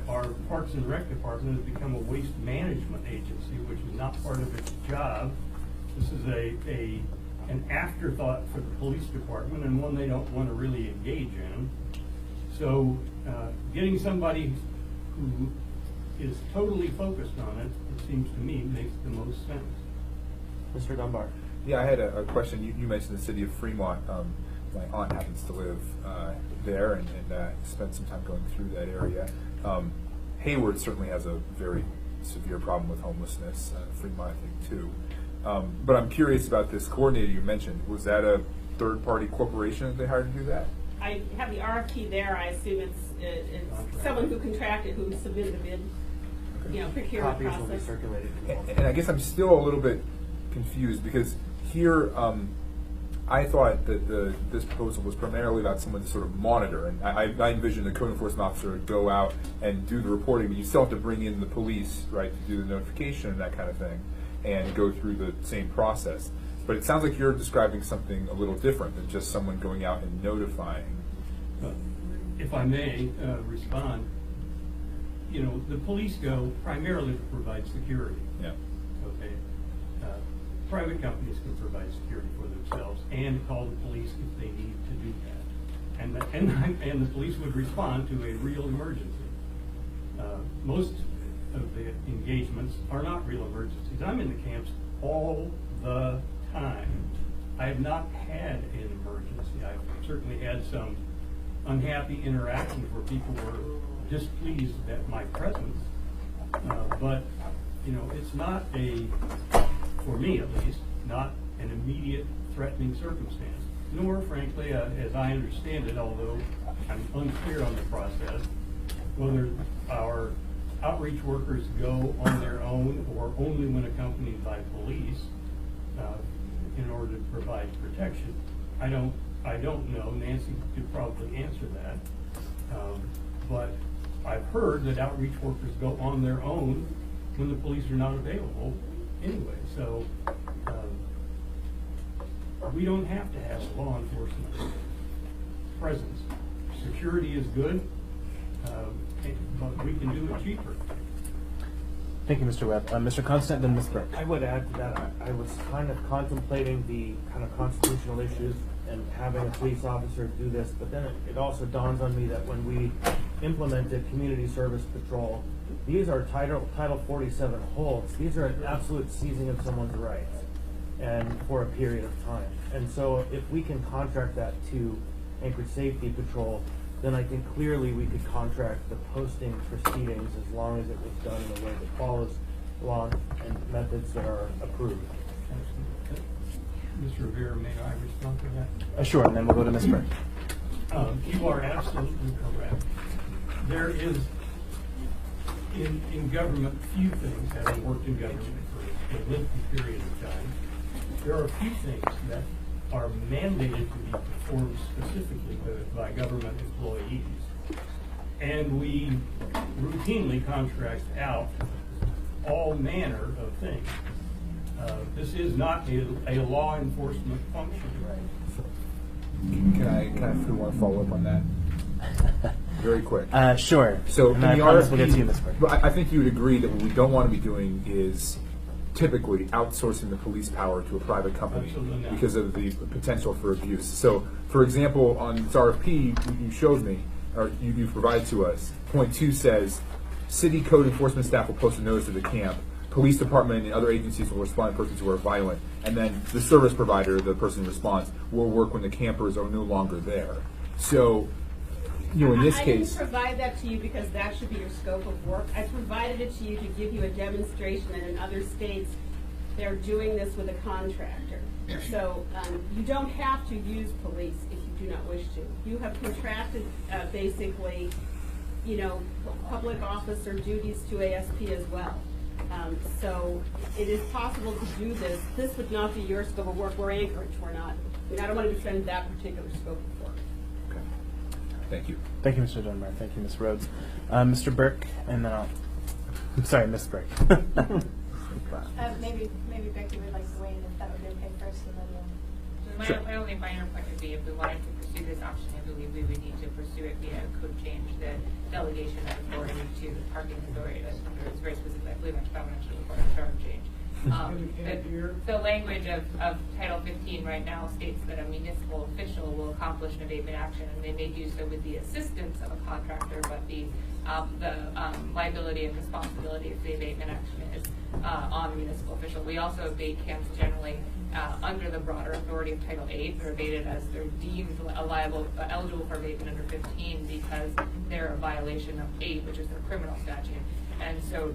Our Parks and Rec department has become a waste management agency, which is not part of its job. This is an afterthought for the police department and one they don't want to really engage in. So getting somebody who is totally focused on it, it seems to me, makes the most sense. Mr. Dunbar. Yeah, I had a question. You mentioned the city of Fremont. My aunt happens to live there and spent some time going through that area. Hayward certainly has a very severe problem with homelessness. Fremont, I think, too. But I'm curious about this coordinator you mentioned. Was that a third-party corporation that they hired to do that? I have the RFP there. I assume it's someone who contracted, who submitted a bid. procurement Copies will be process. circulated. And I guess I'm still a little bit confused because here, I thought that this proposal was primarily about someone to sort of monitor, and I envisioned the code enforcement officer to go out and do the reporting, but you still have to bring in the police, right, to do the notification and that kind of thing, and go through the same process. But it sounds like you're describing something a little different than just someone going out and notifying. If I may respond, the police go primarily to provide security. Yeah. Okay. Private companies can provide security for themselves and call the police if they need to do that. And the police would respond to a real emergency. Most of the engagements are not real emergencies. I'm in the camps all the time. I have not had an emergency. I've certainly had some unhappy interactions where people were displeased at my presence. But, it's not for me at least, not an immediate threatening circumstance. Nor, frankly, as I understand it, although I'm unclear on the process, whether our outreach workers go on their own or only when accompanied by police in order to provide protection. I don't know. Nancy could probably answer that. But I've heard that outreach workers go on their own when the police are not available anyway. So we don't have to have law enforcement presence. Security is good, but we can do it cheaper. Thank you, Mr. Webb. Mr. Constant, then Ms. Burke. I would add to that, I was kind of contemplating the kind of constitutional issues and having a police officer do this, but then it also dawns on me that when we implemented community service patrol, these are Title 47 holds. These are an absolute seizing of someone's rights and for a period of time. And so if we can contract that to Anchorage Safety Patrol, then I think clearly we could contract the posting proceedings as long as it was done in a way that follows law and methods that are approved. Mr. Rivera, may I respond to that? Sure, and then we'll go to Ms. Burke. You are absolutely correct. There is, in government, few things, having worked in government for a lengthy period of time, there are few things that are mandated to be performed specifically by government employees. And we routinely contract out all manner of things. This is not a law enforcement function. Can I do one follow up on that? Very quick. Sure. So and in I the promise RFP, we'll get to you, Ms. Burke. but I think you would agree that what we don't want to be doing is typically outsourcing the police power to a private company Absolutely not. because of the potential for abuse. So, for example, on this RFP you showed me, or you provided to us, point 2 says, city code enforcement staff will post a notice to the camp. Police department and other agencies will respond to persons who are violent. And then the service provider, the person who responds, will work when the campers are no longer there. So, in this I case... didn't provide that to you because that should be your scope of work. I provided it to you to give you a demonstration that in other states they're doing this with a contractor. So you don't have to use police if you do not wish to. You have contracted basically, public officer duties to ASP as well. So it is possible to do this. This would not be your scope of work. We're Anchorage. We're not. I don't want to defend that particular scope of work. Okay. Thank you. Thank you, Mr. Dunbar. Thank you, Ms. Rhodes. Mr. Burke, and then I'm sorry, Ms. Burke. Maybe Becky would like to weigh in if that would be okay first, and then we'll. Sure. My only minor point would be if we wanted to pursue this option, I believe we would need to pursue it via code change, the delegation of authority to the parking authority. It's very specific, I believe, that's financial report charge change. The language of Title 15 right now states that a municipal official will accomplish an abatement action, and they may do so with the assistance of a contractor, but the liability and responsibility of the abatement action is on the municipal official. We also abate camps generally under the broader authority of Title 8. They're abated as they're deemed eligible for abatement under 15 because they're a violation of 8, which is their criminal statute. And so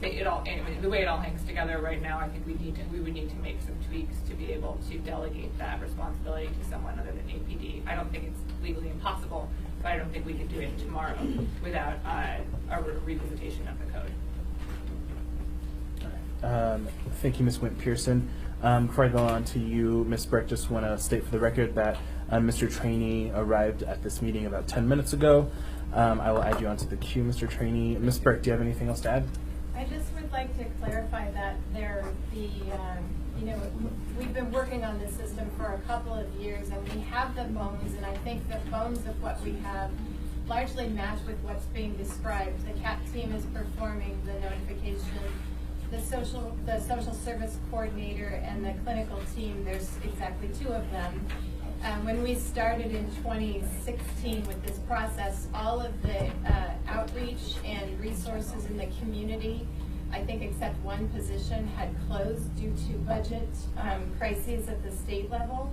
the way it all hangs together right now, I think we would need to make some tweaks to be able to delegate that responsibility to someone other than APD. I don't think it's legally impossible, but I don't think we could do it tomorrow without a revisitation of the code. Thank you, Ms. Wint-Pearson. Before I go on to you, Ms. Burke, just want to state for the record that Mr. Trainee arrived at this meeting about 10 minutes ago. I will add you onto the queue, Mr. Trainee. Ms. Burke, do you have anything else to add? I just would like to clarify that we've been working on this system for a couple of years, and we have the bones, and I think the bones of what we have largely match with what's being described. The CAT team is performing the notification. The social service coordinator and the clinical team, there's exactly 2 of them. When we started in 2016 with this process, all of the outreach and resources in the community, I think except one position, had closed due to budget crises at the state level.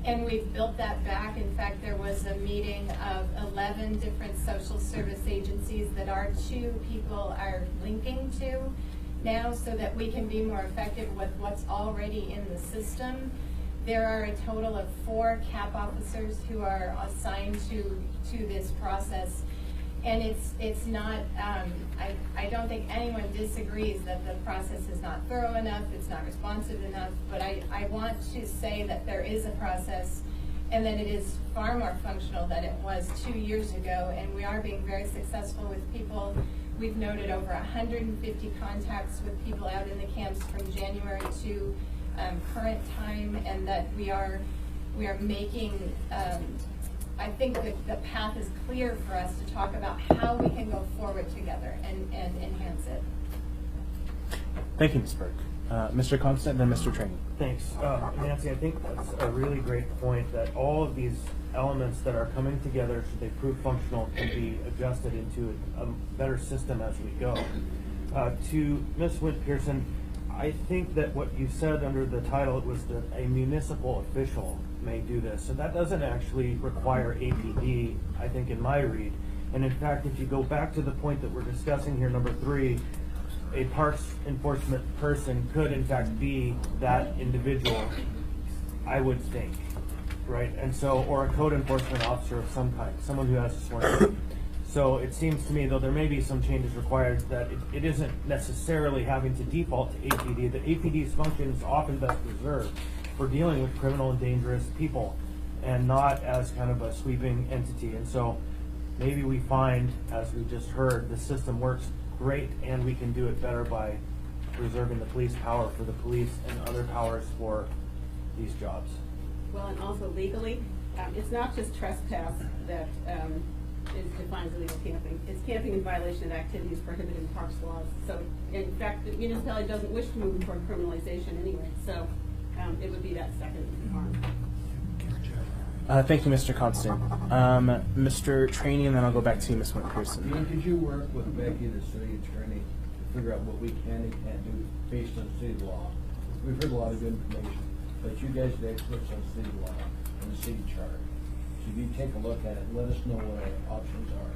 And we've built that back. In fact, there was a meeting of 11 different social service agencies that our 2 people are linking to now so that we can be more effective with what's already in the system. There are a total of 4 CAP officers who are assigned to this process. And it's not, I don't think anyone disagrees that the process is not thorough enough, it's not responsive enough, but I want to say that there is a process and that it is far more functional than it was 2 years ago, and we are being very successful with people. We've noted over 150 contacts with people out in the camps from January to current time, and that we are making, I think that the path is clear for us to talk about how we can go forward together and enhance it. Thank you, Ms. Burke. Mr. Constant, then Mr. Trainee. Thanks. Nancy, I think that's a really great point, that all of these elements that are coming together, should they prove functional, can be adjusted into a better system as we go. To Ms. Wint-Pearson, I think that what you said under the title, it was that a municipal official may do this. So that doesn't actually require APD, I think, in my read. And in fact, if you go back to the point that we're discussing here, number 3, a parks enforcement person could in fact be that individual, I would think, right? And so, or a code enforcement officer of some kind, someone who has a sworn. So it seems to me, though there may be some changes required, that it isn't necessarily having to default to APD. The APD's function is often best reserved for dealing with criminal and dangerous people, and not as kind of a sweeping entity. And so maybe we find, as we just heard, the system works great, and we can do it better by reserving the police power for the police and other powers for these jobs. Well, and also legally, it's not just trespass that defines illegal camping. It's camping in violation of activities prohibited in parks laws. So, in fact, the municipality doesn't wish to move toward criminalization anyway. So, it would be that second harm. Thank you, Mr. Constant. Mr. Trainee, and then I'll go back to you, Ms. Wint-Pearson. Ian, could you work with Becky, the city attorney, to figure out what we can and can't do based on city law? We've heard a lot of good information, but you guys are the experts on city law and the city charter. So if you take a look at it, let us know what our options are.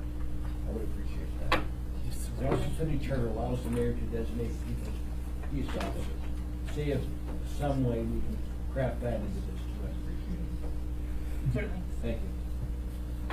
I would appreciate that. As long as the city charter allows the mayor to designate people's peace officers, see if some way we can craft that into this too. I appreciate it. Certainly. Thank you.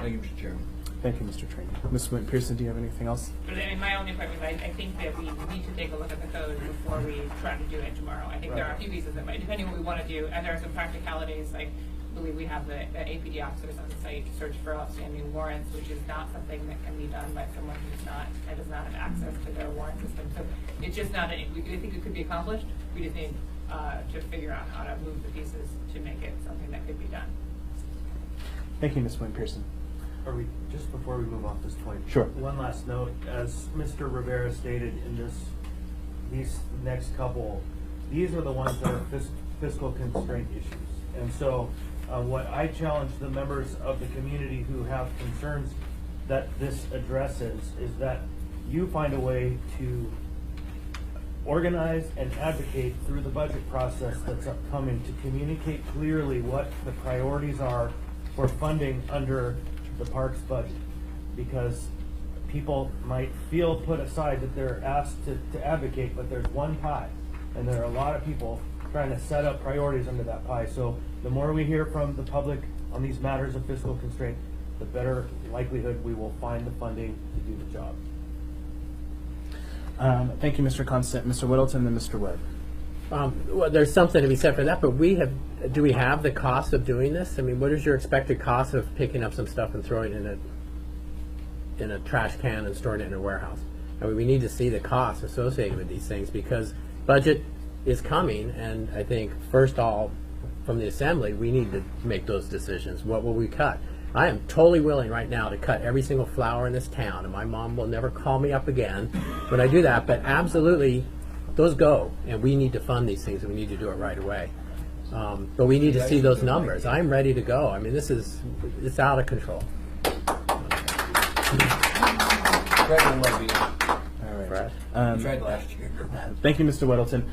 Thank you, Mr. Chairman. Thank you, Mr. Trainee. Ms. Wint-Pearson, do you have anything else? But I mean, my only point was I think that we need to take a look at the code before we try to do it tomorrow. I think there are a few pieces that might, depending on what we want to do, and there are some practicalities, like I believe we have the APD officers on the site to search for outstanding warrants, which is not something that can be done by someone who's not, and does not have access to their warrant system. So it's just not, I think it could be accomplished. We just need to figure out how to move the pieces to make it something that could be done. Thank you, Ms. Wint-Pearson. Are we, just before we move off this point? Sure. One last note, as Mr. Rivera stated in these next couple, these are the ones that are fiscal constraint issues. And so what I challenge the members of the community who have concerns that this addresses is that you find a way to organize and advocate through the budget process that's upcoming to communicate clearly what the priorities are for funding under the parks budget, because people might feel put aside that they're asked to advocate, but there's one pie, and there are a lot of people trying to set up priorities under that pie. So the more we hear from the public on these matters of fiscal constraint, the better likelihood we will find the funding to do the job. Thank you, Mr. Constant. Mr. Whittleton, then Mr. Webb. Well, there's something to be said for that, but do we have the cost of doing this? I mean, what is your expected cost of picking up some stuff and throwing it in a trash can and storing it in a warehouse? I mean, we need to see the costs associated with these things because budget is coming, and I think first all from the assembly, we need to make those decisions. What will we cut? I am totally willing right now to cut every single flower in this town, and my mom will never call me up again when I do that, but absolutely, those go, and we need to fund these things, and we need to do it right away. But we need to see those numbers. I'm ready to go. I mean, it's out of control. All right. Fred? Tried last year. Thank you, Mr. Whittleton.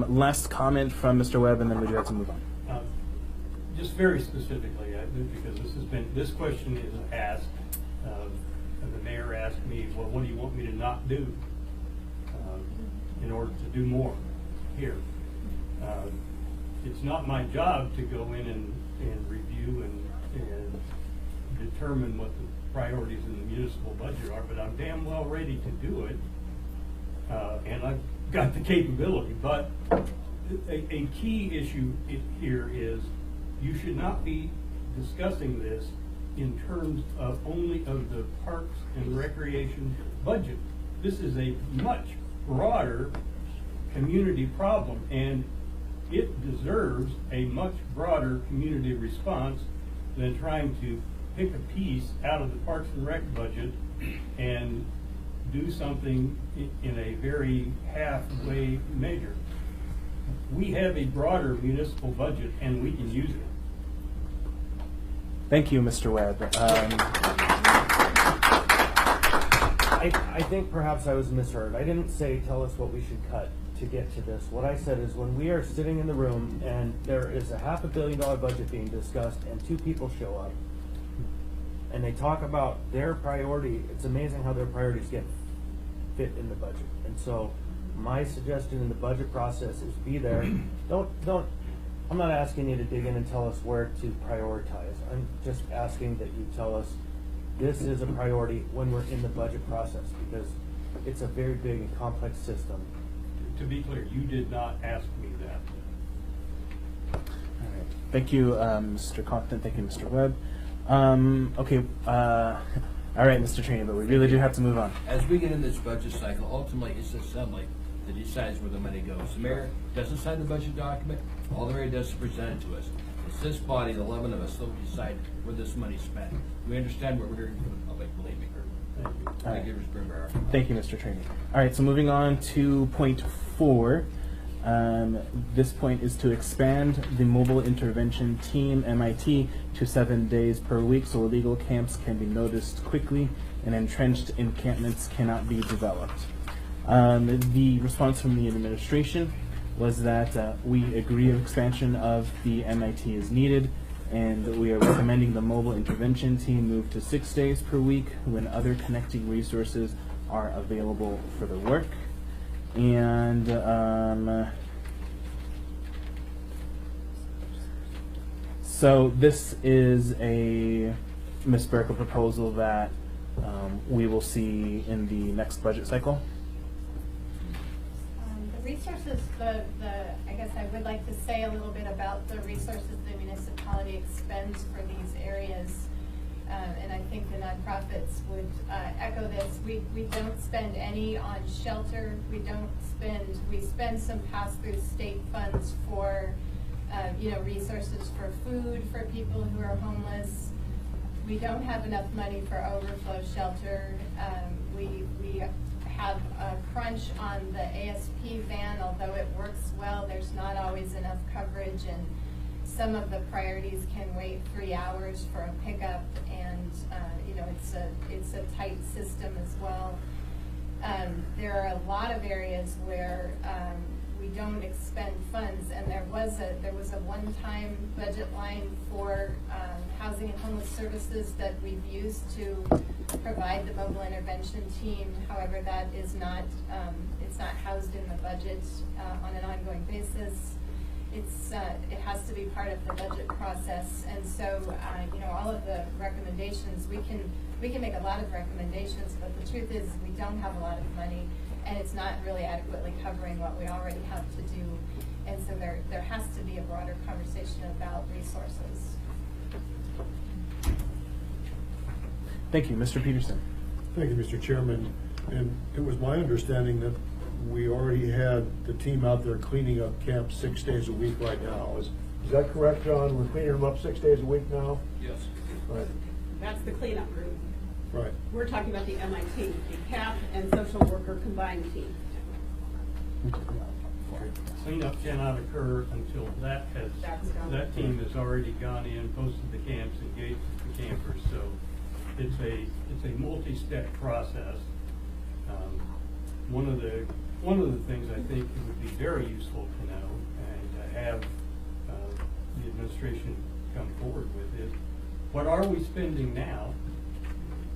Last comment from Mr. Webb, and then we do have to move on. Just very specifically, because this question is asked, and the mayor asked me, well, what do you want me to not do in order to do more here? It's not my job to go in and review and determine what the priorities in the municipal budget are, but I'm damn well ready to do it, and I've got the capability. But a key issue here is you should not be discussing this in terms of only of the Parks and Recreation budget. This is a much broader community problem, and it deserves a much broader community response than trying to pick a piece out of the Parks and Rec budget and do something in a very halfway measure. We have a broader municipal budget, and we can use it. Thank you, Mr. Webb. I think perhaps I was misheard. I didn't say tell us what we should cut to get to this. What I said is when we are sitting in the room and there is a $500 million budget being discussed and two people show up and they talk about their priority, it's amazing how their priorities get fit in the budget. And so my suggestion in the budget process is be there. I'm not asking you to dig in and tell us where to prioritize. I'm just asking that you tell us this is a priority when we're in the budget process, because it's a very big and complex system. To be clear, you did not ask me that. All right. Thank you, Mr. Compton. Thank you, Mr. Webb. Okay. All right, Mr. Trainee, but we really do have to move on. As we get in this budget cycle, ultimately it's the assembly that decides where the money goes. The mayor doesn't sign the budget document. All the mayor does is present it to us. It's this body, the 11 of us, that will decide where this money's spent. We understand what we're doing for the public, believe me. Thank you, Mr. Brimber. Thank you, Mr. Trainee. All right, so moving on to point 4. This point is to expand the mobile intervention team, MIT, to 7 days per week so illegal camps can be noticed quickly and entrenched encampments cannot be developed. The response from the administration was that we agree expansion of the MIT is needed, and we are recommending the mobile intervention team move to 6 days per week when other connecting resources are available for the work. And so this is a Ms. Burke, a proposal that we will see in the next budget cycle. The resources, I guess I would like to say a little bit about the resources the municipality expends for these areas. And I think the nonprofits would echo this. We don't spend any on shelter. We spend some pass-through state funds for, resources for food for people who are homeless. We don't have enough money for overflow shelter. We have a crunch on the ASP van, although it works well, there's not always enough coverage, and some of the priorities can wait 3 hours for a pickup, and it's a tight system as well. There are a lot of areas where we don't expend funds, and there was a one-time budget line for housing and homeless services that we've used to provide the mobile intervention team. However, that is not it's not housed in the budget on an ongoing basis. It has to be part of the budget process, and so all of the recommendations we can make a lot of recommendations, but the truth is we don't have a lot of money, and it's not really adequately covering what we already have to do. And so there has to be a broader conversation about resources. Thank you, Mr. Peterson. Thank you, Mr. Chairman. And it was my understanding that we already had the team out there cleaning up camp 6 days a week right now. Is that correct, John? We're cleaning them up 6 days a week now? Yes. Right, That's the cleanup group. right. We're talking about the MIT, the CAP and social worker combined team. Cleanup cannot occur until That's done. that team has already gone in, posted the camps, engaged the campers, so it's a multi-step process. One of the things I think it would be very useful to know and to have the administration come forward with is, what are we spending now?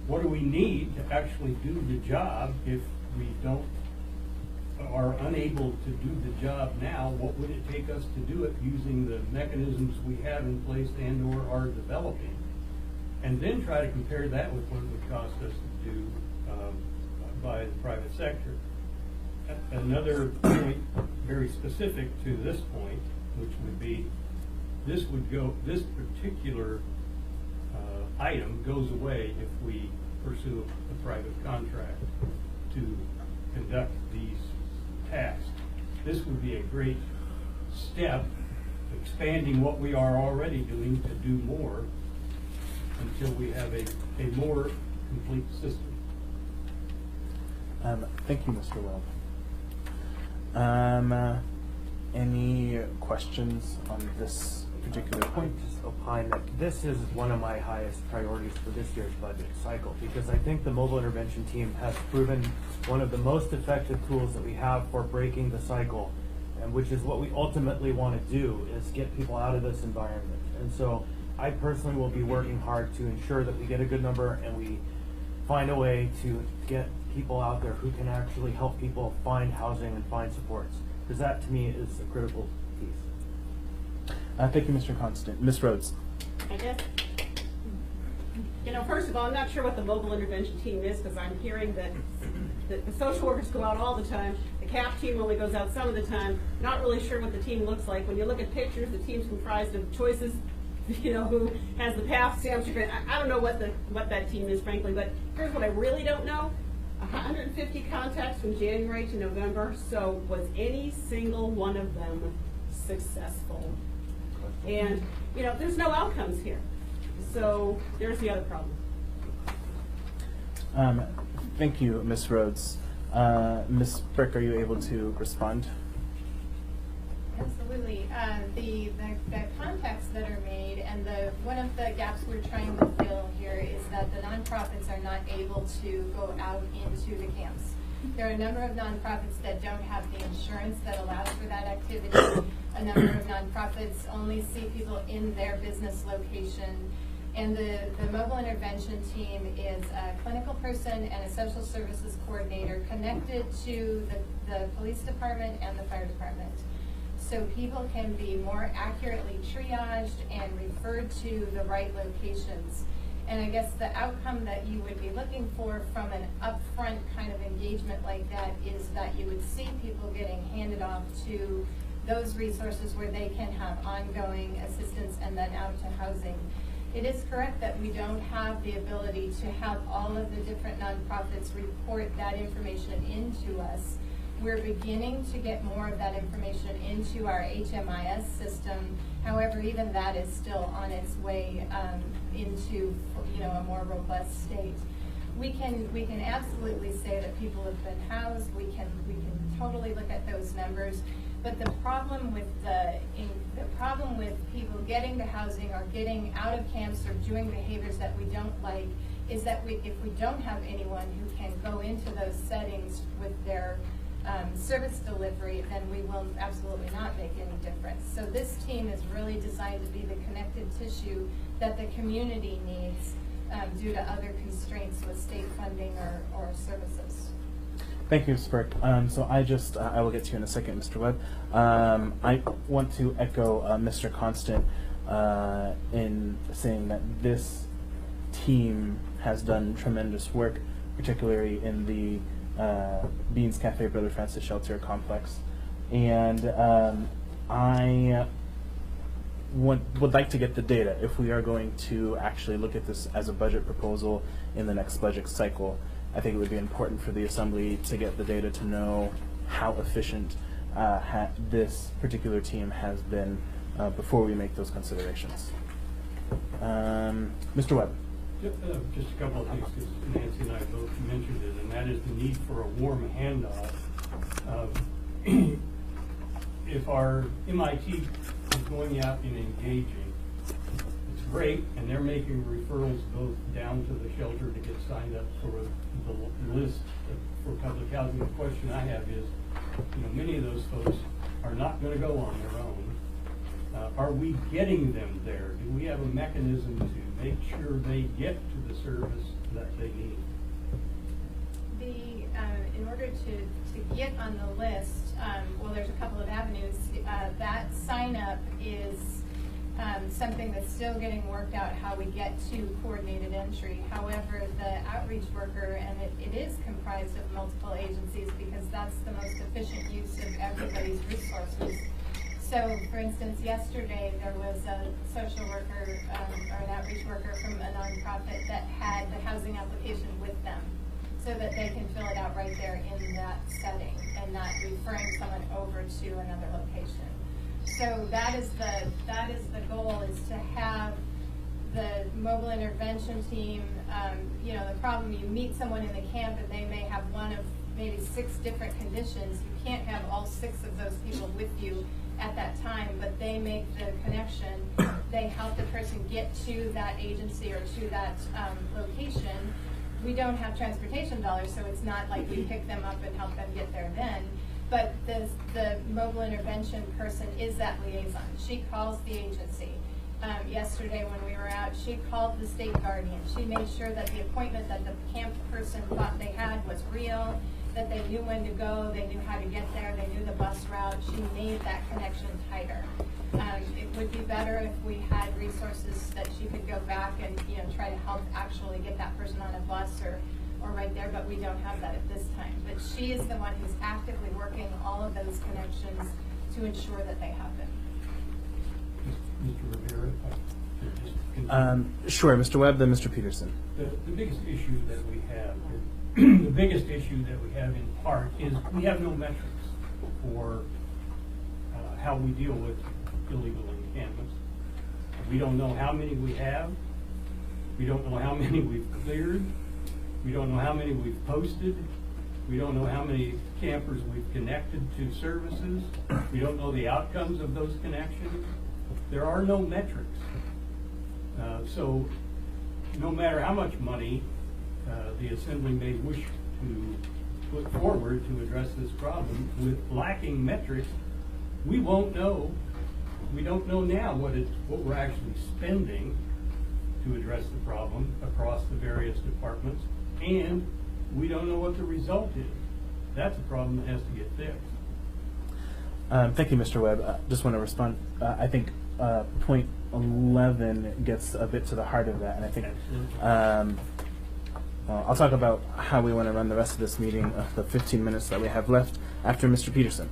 What do we need to actually do the job if we are unable to do the job now? What would it take us to do it using the mechanisms we have in place and or are developing? And then try to compare that with what it would cost us to do by the private sector. Another point very specific to this point, which would be, this particular item goes away if we pursue a private contract to conduct these tasks. This would be a great step, expanding what we are already doing to do more until we have a more complete system. Thank you, Mr. Webb. Any questions on this particular point? Just opine that this is one of my highest priorities for this year's budget cycle, because I think the mobile intervention team has proven one of the most effective tools that we have for breaking the cycle, and which is what we ultimately want to do, is get people out of this environment. And so I personally will be working hard to ensure that we get a good number and we find a way to get people out there who can actually help people find housing and find supports, because that to me is a critical piece. Thank you, Mr. Constant. Ms. Rhodes. I guess, first of all, I'm not sure what the mobile intervention team is, because I'm hearing that the social workers go out all the time. The CAP team only goes out some of the time. Not really sure what the team looks like. When you look at pictures, the team's comprised of choices, who has the path stamps. I don't know what that team is, frankly, but here's what I really don't know. 150 contacts from January to November, so was any single one of them successful? And, there's no outcomes here. So there's the other problem. Thank you, Ms. Rhodes. Ms. Burke, are you able to respond? Absolutely. The contacts that are made, and one of the gaps we're trying to fill here is that the nonprofits are not able to go out into the camps. There are a number of nonprofits that don't have the insurance that allows for that activity. A number of nonprofits only see people in their business location. And the mobile intervention team is a clinical person and a social services coordinator connected to the police department and the fire department. So people can be more accurately triaged and referred to the right locations. And I guess the outcome that you would be looking for from an upfront kind of engagement like that is that you would see people getting handed off to those resources where they can have ongoing assistance and then out to housing. It is correct that we don't have the ability to have all of the different nonprofits report that information into us. We're beginning to get more of that information into our HMIS system. However, even that is still on its way into a more robust state. We can absolutely say that people have been housed. We can totally look at those numbers. But the problem with people getting to housing or getting out of camps or doing behaviors that we don't like is that if we don't have anyone who can go into those settings with their service delivery, then we will absolutely not make any difference. So this team is really designed to be the connective tissue that the community needs due to other constraints with state funding or services. Thank you, Ms. Burke. So I will get to you in a second, Mr. Webb. I want to echo Mr. Constant in saying that this team has done tremendous work, particularly in the Beans Cafe Brother Francis Shelter Complex. And I would like to get the data if we are going to actually look at this as a budget proposal in the next budget cycle. I think it would be important for the Assembly to get the data to know how efficient this particular team has been before we make those considerations. Mr. Webb. Just a couple of things, because Nancy and I both mentioned it, and that is the need for a warm handoff. If our MIT is going out and engaging, it's great, and they're making referrals both down to the shelter to get signed up for the list for public housing. The question I have is, many of those folks are not going to go on their own. Are we getting them there? Do we have a mechanism to make sure they get to the service that they need? In order to get on the list, well, there's a couple of avenues. That sign up is something that's still getting worked out, how we get to coordinated entry. However, the outreach worker, and it is comprised of multiple agencies because that's the most efficient use of everybody's resources. So, for instance, yesterday there was a social worker or an outreach worker from a nonprofit that had the housing application with them, so that they can fill it out right there in that setting and not referring someone over to another location. So that is the goal, is to have the mobile intervention team. The problem, you meet someone in the camp and they may have one of maybe 6 different conditions. You can't have all 6 of those people with you at that time, but they make the connection. They help the person get to that agency or to that location. We don't have transportation dollars, so it's not like we pick them up and help them get there then. But the mobile intervention person is that liaison. She calls the agency. Yesterday when we were out, she called the state guardian. She made sure that the appointment that the camp person thought they had was real, that they knew when to go, they knew how to get there, they knew the bus route. She made that connection tighter. It would be better if we had resources that she could go back and try to help actually get that person on a bus or right there, but we don't have that at this time. But she is the one who's actively working all of those connections to ensure that they happen. Mr. Rivera, if I could just continue. Sure, Mr. Webb, then Mr. Peterson. The biggest issue that we have, the biggest issue that we have in part is we have no metrics for how we deal with illegal encampments. We don't know how many we have. We don't know how many we've cleared. We don't know how many we've posted. We don't know how many campers we've connected to services. We don't know the outcomes of those connections. There are no metrics. So no matter how much money the Assembly may wish to put forward to address this problem, with lacking metrics, we won't know. We don't know now what we're actually spending to address the problem across the various departments, and we don't know what the result is. That's a problem that has to get fixed. Thank you, Mr. Webb. Just want to respond. I think point 11 gets a bit to the heart of that, and I think I'll talk about how we want to run the rest of this meeting, the 15 minutes that we have left, after Mr. Peterson.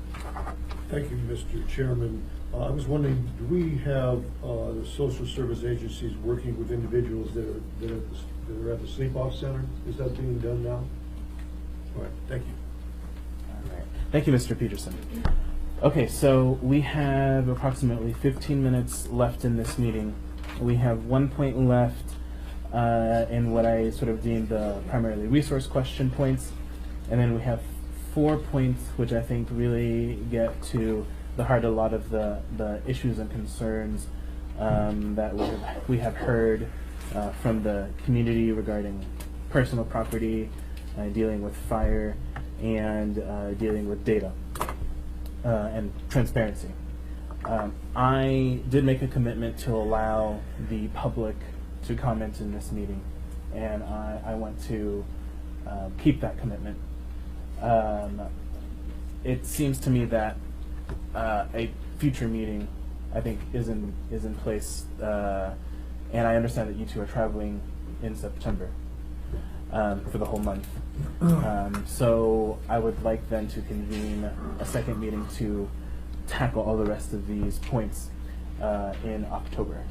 Thank you, Mr. Chairman. I was wondering, do we have the social service agencies working with individuals that are at the sleep-off center? Is that being done now? All right, thank you. All right. Thank you, Mr. Peterson. Okay, so we have approximately 15 minutes left in this meeting. We have 1 point left in what I sort of deemed the primarily resource question points, and then we have 4 points which I think really get to the heart of a lot of the issues and concerns that we have heard from the community regarding personal property, dealing with fire, and dealing with data and transparency. I did make a commitment to allow the public to comment in this meeting, and I want to keep that commitment. It seems to me that a future meeting, I think, is in place, and I understand that you two are traveling in September. for the whole month. So I would like then to convene a second meeting to tackle all the rest of these points in October.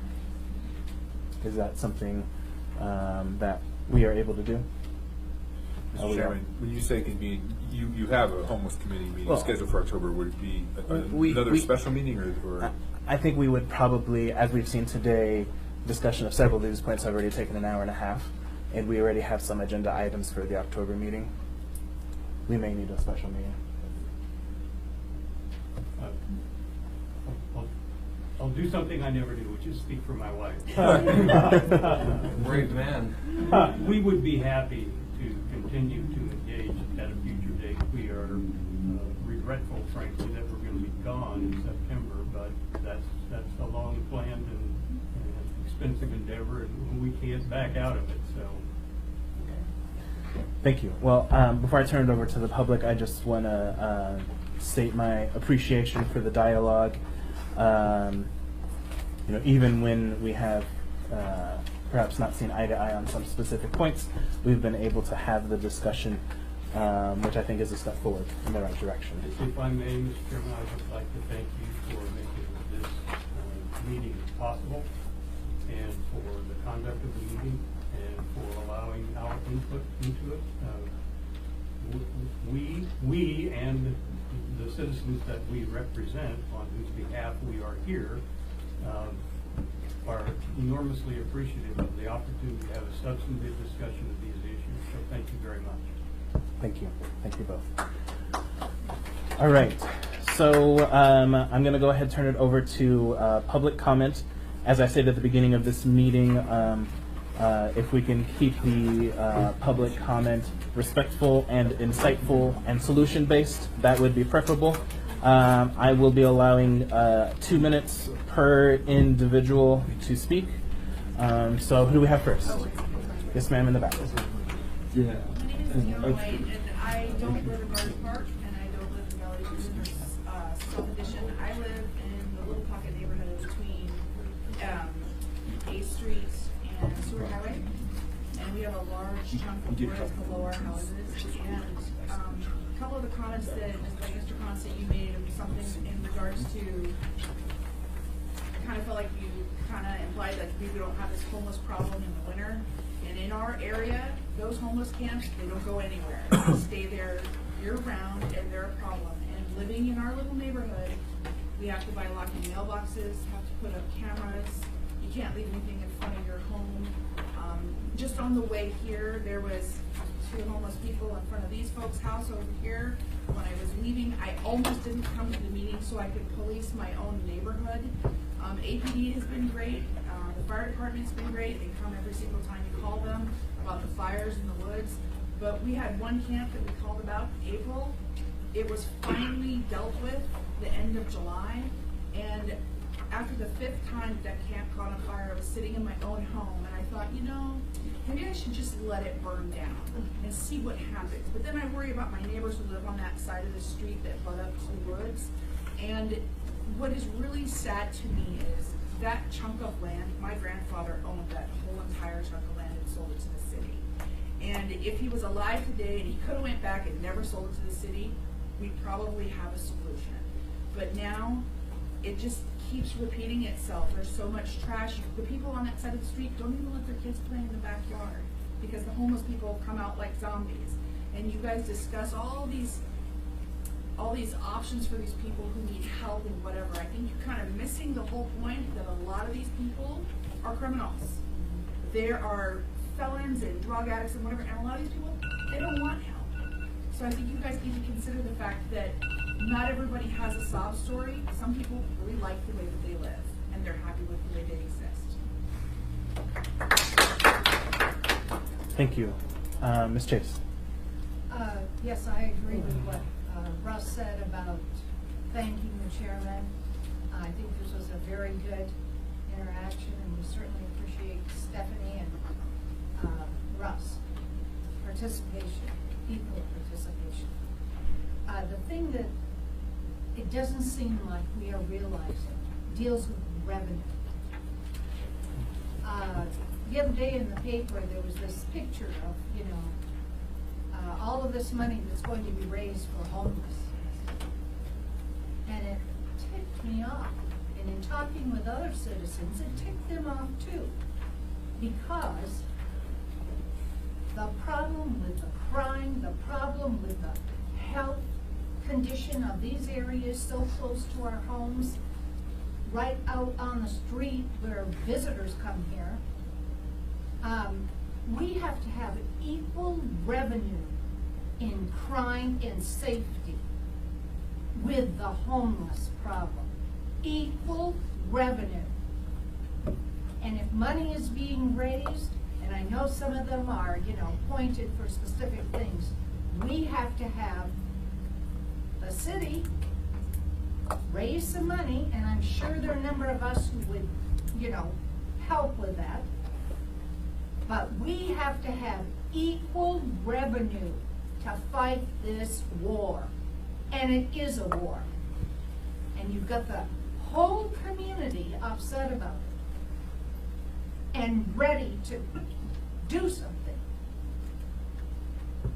Is that something that we are able to do? Mr. Chairman, when you say convene, you have a homeless committee meeting Well, scheduled for October. Would it be another we- special meeting, or? I think we would probably, as we've seen today, discussion of several of these points have already taken an hour and a half, and we already have some agenda items for the October meeting. We may need a special meeting. I'll do something I never do, which is speak for my wife. Brave man. We would be happy to continue to engage at a future date. We are regretful, frankly, that we're going to be gone in September, but that's a long planned and expensive endeavor, and we can't back out of it, so. Thank you. Well, before I turn it over to the public, I just want to state my appreciation for the dialogue. Even when we have perhaps not seen eye to eye on some specific points, we've been able to have the discussion, which I think is a step forward in the right direction. If I may, Mr. Chairman, I would like to thank you for making this meeting possible, and for the conduct of the meeting, and for allowing our input into it. We and the citizens that we represent, on whose behalf we are here, are enormously appreciative of the opportunity to have a substantive discussion of these issues. So thank you very much. Thank you. Thank you both. All right. So I'm going to go ahead and turn it over to public comment. As I said at the beginning of this meeting, if we can keep the public comment respectful and insightful and solution-based, that would be preferable. I will be allowing 2 minutes per individual to speak. So who do we have first? Yes, ma'am, in the back. Yeah. My name is Neil White, and I don't live in Garden Park, and I don't live in Valley View or South Addition. I live in the Little Pocket neighborhood between 8th Street and Seward Highway, and we have a large chunk of woods below our houses. And a couple of the comments that Mr. Constant, you made of something in regards to, I kind of felt like you kind of implied that we don't have this homeless problem in the winter. And in our area, those homeless camps, they don't go anywhere. They stay there year-round, and they're a problem. And living in our little neighborhood, we have to buy locking mailboxes, have to put up cameras. You can't leave anything in front of your home. Just on the way here, there was 2 homeless people in front of these folks' house over here. When I was leaving, I almost didn't come to the meeting so I could police my own neighborhood. APD has been great. The fire department's been great. They come every single time you call them about the fires in the woods. But we had one camp that we called about in April. It was finally dealt with the end of July. And after the 5th time that camp caught on fire, I was sitting in my own home, and I thought, maybe I should just let it burn down and see what happens. But then I worry about my neighbors who live on that side of the street that butt up to the woods. And what is really sad to me is that chunk of land, my grandfather owned that whole entire chunk of land and sold it to the city. And if he was alive today and he could have went back and never sold it to the city, we'd probably have a solution. But now, it just keeps repeating itself. There's so much trash. The people on that side of the street don't even let their kids play in the backyard because the homeless people come out like zombies. And you guys discuss all these options for these people who need help and whatever. I think you're kind of missing the whole point that a lot of these people are criminals. There are felons and drug addicts and whatever, and a lot of these people, they don't want help. So I think you guys need to consider the fact that not everybody has a sob story. Some people really like the way that they live, and they're happy with the way they exist. Thank you. Ms. Chase. Yes, I agree with what Russ said about thanking the chairman. I think this was a very good interaction, and we certainly appreciate Stephanie and Russ' participation, equal participation. The thing that it doesn't seem like we are realizing deals with revenue. the other day in the paper, there was this picture of, all of this money that's going to be raised for homeless. And it ticked me off. And in talking with other citizens, it ticked them off too. Because the problem with the crime, the problem with the health condition of these areas so close to our homes, right out on the street where visitors come here, we have to have equal revenue in crime and safety with the homeless problem. Equal revenue. And if money is being raised, and I know some of them are, pointed for specific things, we have to have the city raise some money, and I'm sure there are a number of us who would, help with that. But we have to have equal revenue to fight this war. And it is a war. And you've got the whole community upset about it and ready to do something.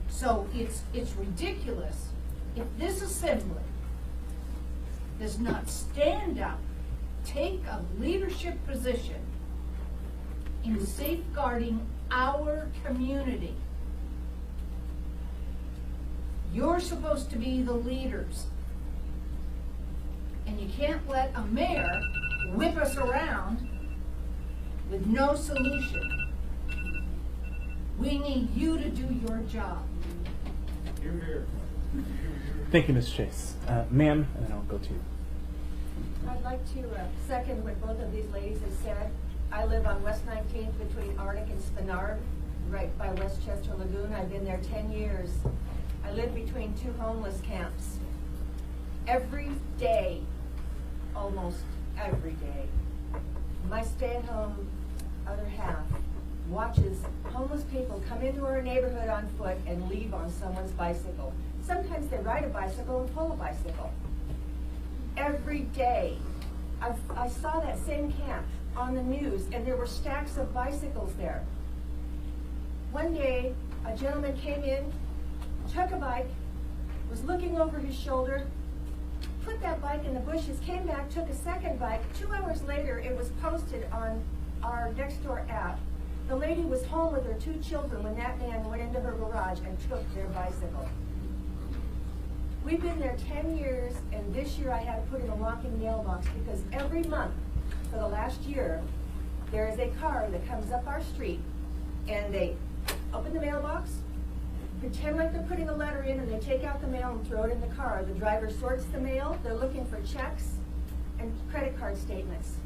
So it's ridiculous if this assembly does not stand up, take a leadership position in safeguarding our community. You're supposed to be the leaders. And you can't let a mayor whip us around with no solution. We need you to do your job. You're here. Thank you, Ms. Chase. Ma'am, and then I'll go to you. I'd like to second what both of these ladies have said. I live on West 19th between Arctic and Spenard, right by Westchester Lagoon. I've been there 10 years. I live between two homeless camps. Every day, almost every day, my stay-at-home other half watches homeless people come into our neighborhood on foot and leave on someone's bicycle. Sometimes they ride a bicycle and pull a bicycle. Every day. I saw that same camp on the news, and there were stacks of bicycles there. One day, a gentleman came in, took a bike, was looking over his shoulder, put that bike in the bushes, came back, took a second bike. 2 hours later, it was posted on our Nextdoor app. The lady was home with her 2 children when that man went into her garage and took their bicycle. We've been there 10 years, and this year I had to put in a walking mailbox because every month for the last year, there is a car that comes up our street, and they open the mailbox, pretend like they're putting a letter in, and they take out the mail and throw it in the car. The driver sorts the mail. They're looking for checks and credit card statements.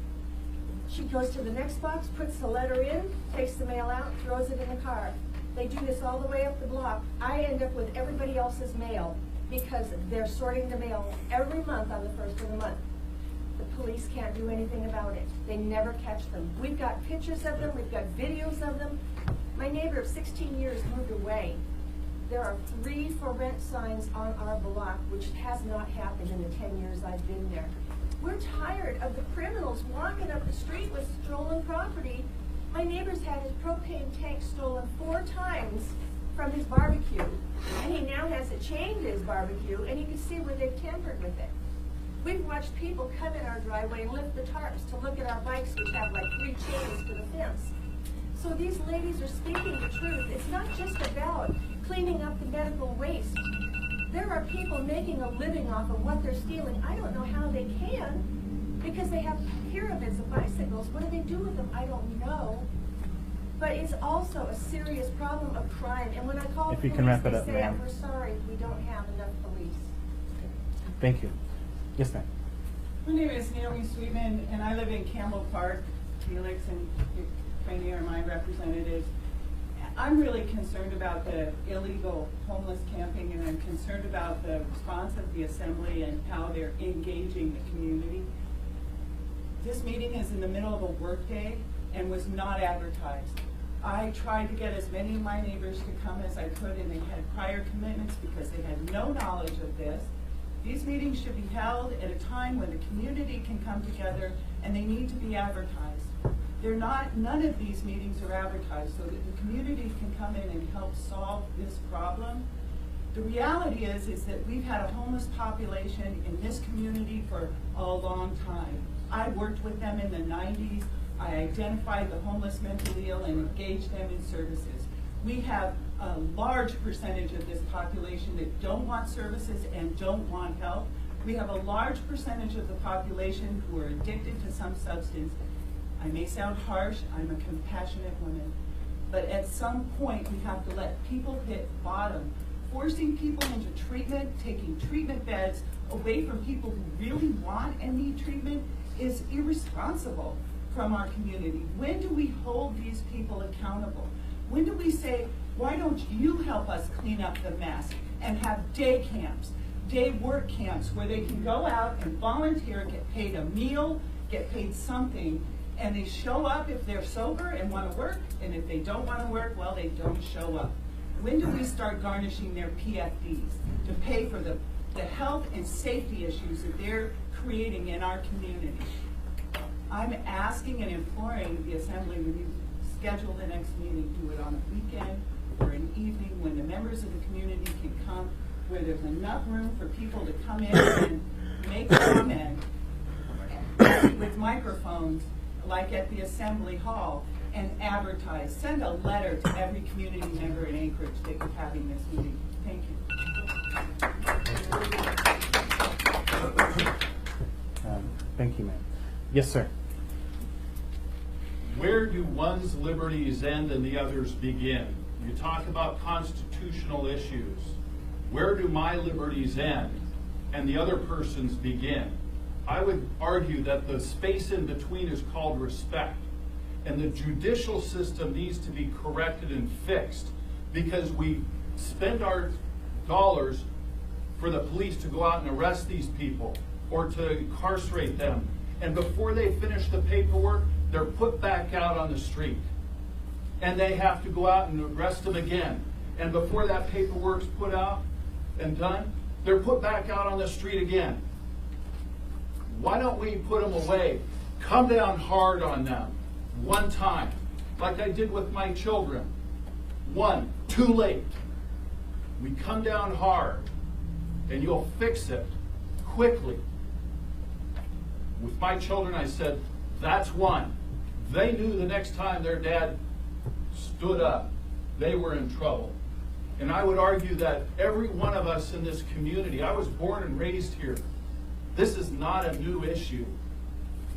She goes to the next box, puts the letter in, takes the mail out, throws it in the car. They do this all the way up the block. I end up with everybody else's mail because they're sorting the mail every month on the first of the month. The police can't do anything about it. They never catch them. We've got pictures of them. We've got videos of them. My neighbor of 16 years moved away. There are 3 for rent signs on our block, which has not happened in the 10 years I've been there. We're tired of the criminals walking up the street with stolen property. My neighbor's had his propane tank stolen 4 times from his barbecue, and he now has it chained to his barbecue, and you can see where they've tampered with it. We've watched people come in our driveway and lift the tarps to look at our bikes, which have like 3 chains to the fence. So these ladies are speaking the truth. It's not just about cleaning up the medical waste. There are people making a living off of what they're stealing. I don't know how they can, because they have pyramids of bicycles. What do they do with them? I don't know. But it's also a serious problem of crime. And when I call If you police, can wrap it they up, say, ma'am. we're sorry, we don't have enough police. Thank you. Yes, ma'am. My name is Naomi Sweetman, and I live in Campbell Park. Felix and Franny are my representatives. I'm really concerned about the illegal homeless camping, and I'm concerned about the response of the Assembly and how they're engaging the community. This meeting is in the middle of a workday and was not advertised. I tried to get as many of my neighbors to come as I could, and they had prior commitments because they had no knowledge of this. These meetings should be held at a time when the community can come together, and they need to be advertised. None of these meetings are advertised so that the community can come in and help solve this problem. The reality is that we've had a homeless population in this community for a long time. I worked with them in the 90s. I identified the homeless mentally ill and engaged them in services. We have a large percentage of this population that don't want services and don't want help. We have a large percentage of the population who are addicted to some substance. I may sound harsh, I'm a compassionate woman, but at some point we have to let people hit bottom. Forcing people into treatment, taking treatment beds away from people who really want and need treatment is irresponsible from our community. When do we hold these people accountable? When do we say, why don't you help us clean up the mess and have day camps, day work camps where they can go out and volunteer, get paid a meal, get paid something, and they show up if they're sober and want to work, and if they don't want to work, well, they don't show up. When do we start garnishing their PFDs to pay for the health and safety issues that they're creating in our community? I'm asking and imploring the Assembly, when you schedule the next meeting, do it on a weekend or an evening when the members of the community can come, where there's enough room for people to come in and make comment with microphones like at the Assembly Hall and advertise. Send a letter to every community member in Anchorage that you're having this meeting. Thank you. Thank you, ma'am. Yes, sir. Where do one's liberties end and the others begin? You talk about constitutional issues. Where do my liberties end and the other person's begin? I would argue that the space in between is called respect. And the judicial system needs to be corrected and fixed, because we spend our dollars for the police to go out and arrest these people or to incarcerate them. And before they finish the paperwork, they're put back out on the street. And they have to go out and arrest them again. And before that paperwork's put out and done, they're put back out on the street again. Why don't we put them away? Come down hard on them. One time, like I did with my children. Too late. We come down hard, and you'll fix it quickly. With my children, I said, that's one. They knew the next time their dad stood up, they were in trouble. And I would argue that every one of us in this community, I was born and raised here. This is not a new issue.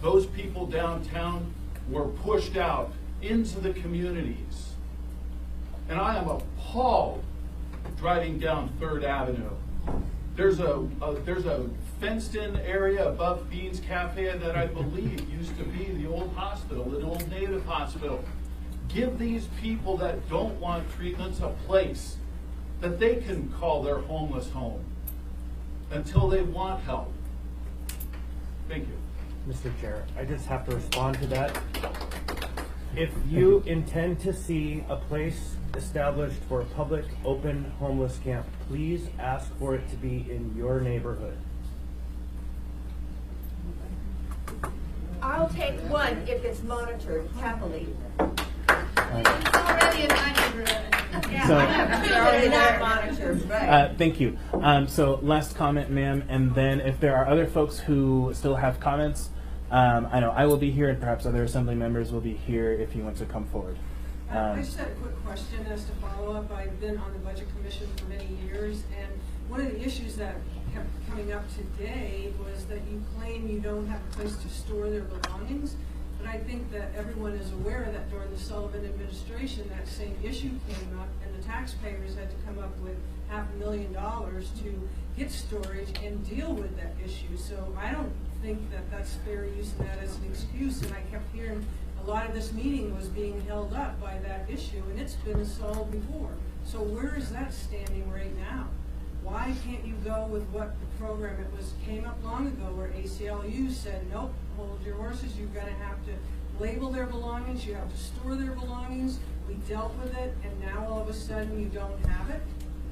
Those people downtown were pushed out into the communities. And I am appalled driving down 3rd Avenue. There's a fenced-in area above Beans Cafe that I believe used to be the old hospital, the old Native hospital. Give these people that don't want treatments a place that they can call their homeless home until they want help. Thank you. Mr. Chair, I just have to respond to that. If you intend to see a place established for a public open homeless camp, please ask for it to be in your neighborhood. I'll take one if it's monitored heavily. It's already in my neighborhood. It's not monitored, right. Thank you. So last comment, ma'am, and then if there are other folks who still have comments, I know I will be here, and perhaps other Assembly members will be here if you want to come forward. I just had a quick question as to follow up. I've been on the Budget Commission for many years, and one of the issues that kept coming up today was that you claim you don't have a place to store their belongings. But I think that everyone is aware that during the Sullivan administration, that same issue came up, and the taxpayers had to come up with $500,000 to get storage and deal with that issue. So I don't think that that's fair using that as an excuse, and I kept hearing a lot of this meeting was being held up by that issue, and it's been solved before. So where is that standing right now? Why can't you go with what the program, came up long ago where ACLU said, nope, hold your horses, you're gonna have to label their belongings, you have to store their belongings. We dealt with it, and now all of a sudden you don't have it.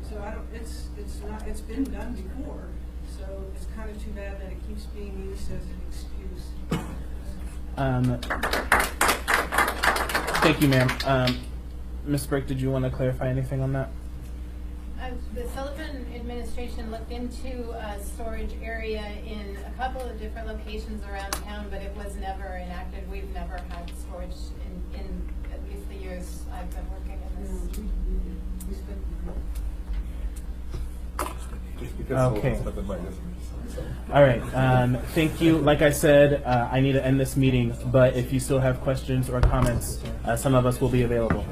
So it's been done before. So it's kind of too bad that it keeps being used as an excuse. Thank you, ma'am. Ms. Burke, did you want to clarify anything on that? The Sullivan administration looked into a storage area in a couple of different locations around town, but it was never enacted. We've never had storage in at least the years I've been working in this. Just because Okay. it's nothing by doesn't mean so. All right. Thank you. Like I said, I need to end this meeting, but if you still have questions or comments, some of us will be available.